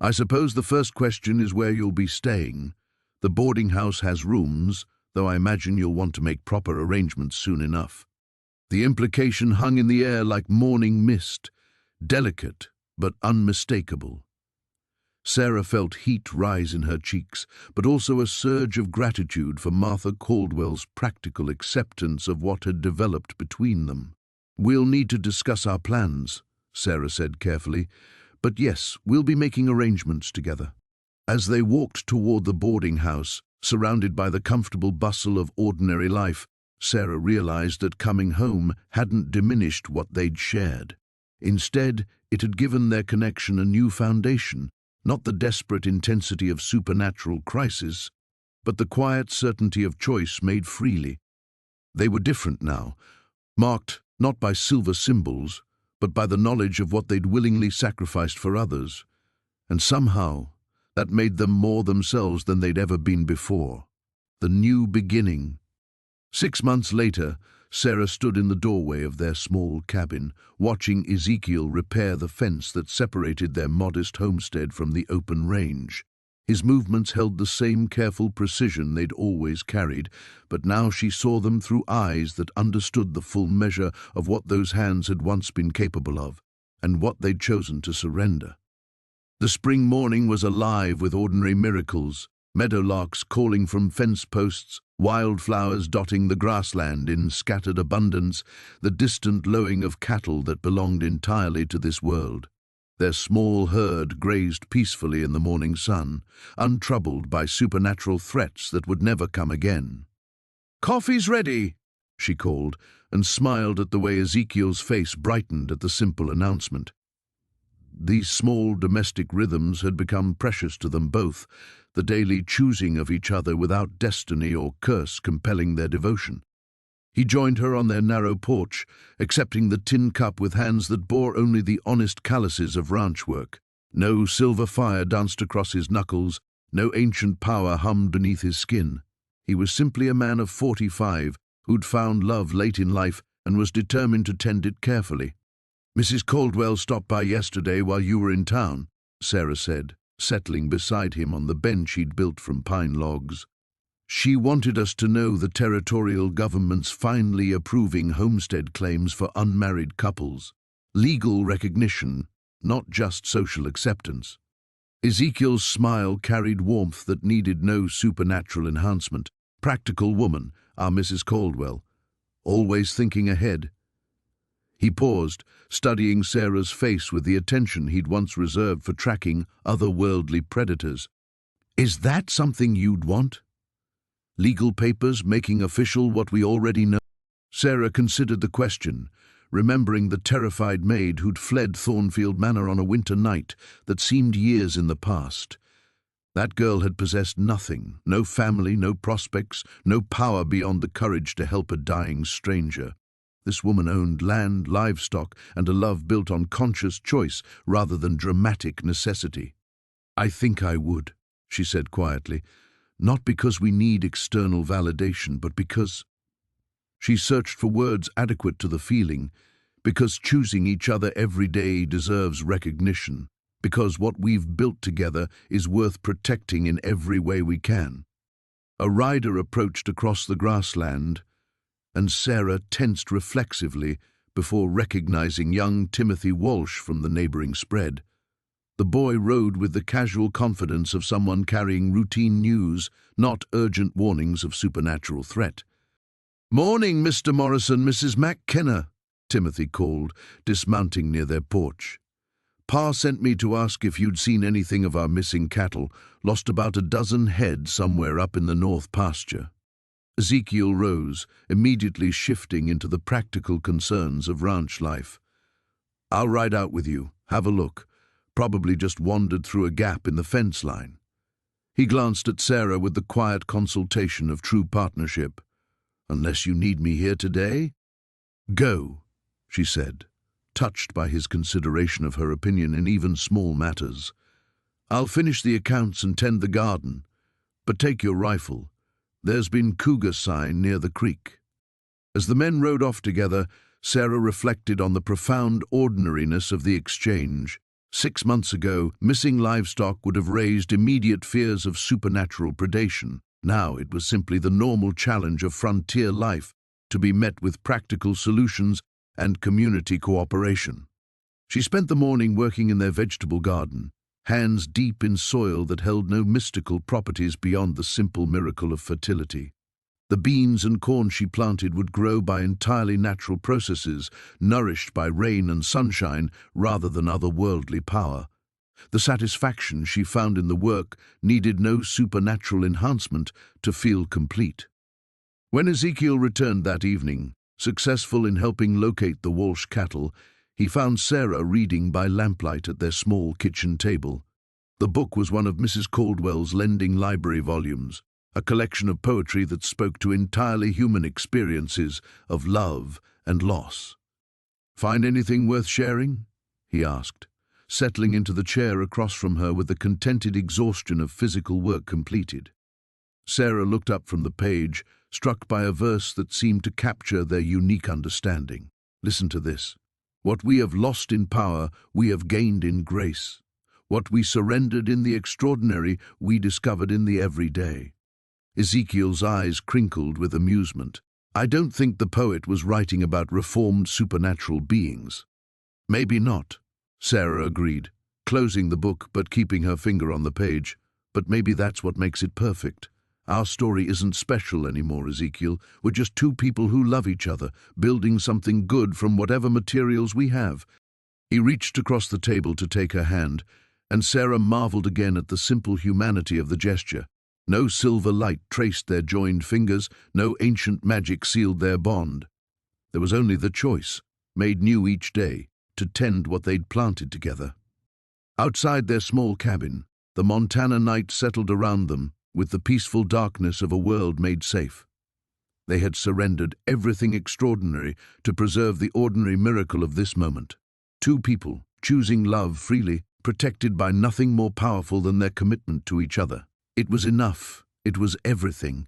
"I suppose the first question is where you'll be staying. The boarding house has rooms, though I imagine you'll want to make proper arrangements soon enough." The implication hung in the air like morning mist, delicate but unmistakable. Sarah felt heat rise in her cheeks, but also a surge of gratitude for Martha Caldwell's practical acceptance of what had developed between them. "We'll need to discuss our plans," Sarah said carefully, "but yes, we'll be making arrangements together." As they walked toward the boarding house, surrounded by the comfortable bustle of ordinary life, Sarah realized that coming home hadn't diminished what they'd shared. Instead, it had given their connection a new foundation, not the desperate intensity of supernatural crisis, but the quiet certainty of choice made freely. They were different now, marked not by silver symbols, but by the knowledge of what they'd willingly sacrificed for others, and somehow that made them more themselves than they'd ever been before. The new beginning. 6 months later, Sarah stood in the doorway of their small cabin, watching Ezekiel repair the fence that separated their modest homestead from the open range. His movements held the same careful precision they'd always carried, but now she saw them through eyes that understood the full measure of what those hands had once been capable of, and what they'd chosen to surrender. The spring morning was alive with ordinary miracles, meadowlarks calling from fence posts, wildflowers dotting the grassland in scattered abundance, the distant lowing of cattle that belonged entirely to this world. Their small herd grazed peacefully in the morning sun, untroubled by supernatural threats that would never come again. "Coffee's ready," she called, and smiled at the way Ezekiel's face brightened at the simple announcement. These small domestic rhythms had become precious to them both, the daily choosing of each other without destiny or curse compelling their devotion. He joined her on their narrow porch, accepting the tin cup with hands that bore only the honest calluses of ranch work. No silver fire danced across his knuckles, no ancient power hummed beneath his skin. He was simply a man of 45 who'd found love late in life and was determined to tend it carefully. Mrs. Caldwell stopped by yesterday while you were in town, Sarah said, settling beside him on the bench he'd built from pine logs. She wanted us to know the territorial government's finally approving homestead claims for unmarried couples. Legal recognition, not just social acceptance. Ezekiel's smile carried warmth that needed no supernatural enhancement. Practical woman, our Mrs. Caldwell, always thinking ahead. He paused, studying Sarah's face with the attention he'd once reserved for tracking otherworldly predators. Is that something you'd want? Legal papers making official what we already know? Sarah considered the question, remembering the terrified maid who'd fled Thornfield Manor on a winter night that seemed years in the past. That girl had possessed nothing, no family, no prospects, no power beyond the courage to help a dying stranger. This woman owned land, livestock, and a love built on conscious choice rather than dramatic necessity. I think I would, she said quietly, not because we need external validation, but because... She searched for words adequate to the feeling, because choosing each other every day deserves recognition, because what we've built together is worth protecting in every way we can. A rider approached across the grassland, and Sarah tensed reflexively before recognizing young Timothy Walsh from the neighboring spread. The boy rode with the casual confidence of someone carrying routine news, not urgent warnings of supernatural threat. "Morning, Mr. Morrison, Mrs. McKenna," Timothy called, dismounting near their porch. "Pa sent me to ask if you'd seen anything of our missing cattle, lost about a dozen head somewhere up in the north pasture." Ezekiel rose, immediately shifting into the practical concerns of ranch life. "I'll ride out with you, have a look. Probably just wandered through a gap in the fence line." He glanced at Sarah with the quiet consultation of true partnership. "Unless you need me here today?" "Go," she said, touched by his consideration of her opinion in even small matters. "I'll finish the accounts and tend the garden, but take your rifle. There's been cougar sign near the creek." As the men rode off together, Sarah reflected on the profound ordinariness of the exchange. 6 months ago, missing livestock would have raised immediate fears of supernatural predation. Now it was simply the normal challenge of frontier life, to be met with practical solutions and community cooperation. She spent the morning working in their vegetable garden, hands deep in soil that held no mystical properties beyond the simple miracle of fertility. The beans and corn she planted would grow by entirely natural processes, nourished by rain and sunshine rather than otherworldly power. The satisfaction she found in the work needed no supernatural enhancement to feel complete. When Ezekiel returned that evening, successful in helping locate the Walsh cattle, he found Sarah reading by lamplight at their small kitchen table. The book was one of Mrs. Caldwell's lending library volumes, a collection of poetry that spoke to entirely human experiences of love and loss. "Find anything worth sharing?" he asked, settling into the chair across from her with the contented exhaustion of physical work completed. Sarah looked up from the page, struck by a verse that seemed to capture their unique understanding. "Listen to this. What we have lost in power, we have gained in grace. What we surrendered in the extraordinary, we discovered in the everyday." Ezekiel's eyes crinkled with amusement. "I don't think the poet was writing about reformed supernatural beings." "Maybe not," Sarah agreed, closing the book but keeping her finger on the page. "But maybe that's what makes it perfect. Our story isn't special anymore, Ezekiel. We're just two people who love each other, building something good from whatever materials we have." He reached across the table to take her hand, and Sarah marveled again at the simple humanity of the gesture. No silver light traced their joined fingers, no ancient magic sealed their bond. There was only the choice, made new each day, to tend what they'd planted together. Outside their small cabin, the Montana night settled around them with the peaceful darkness of a world made safe. They had surrendered everything extraordinary to preserve the ordinary miracle of this moment. Two people, choosing love freely, protected by nothing more powerful than their commitment to each other. It was enough. It was everything.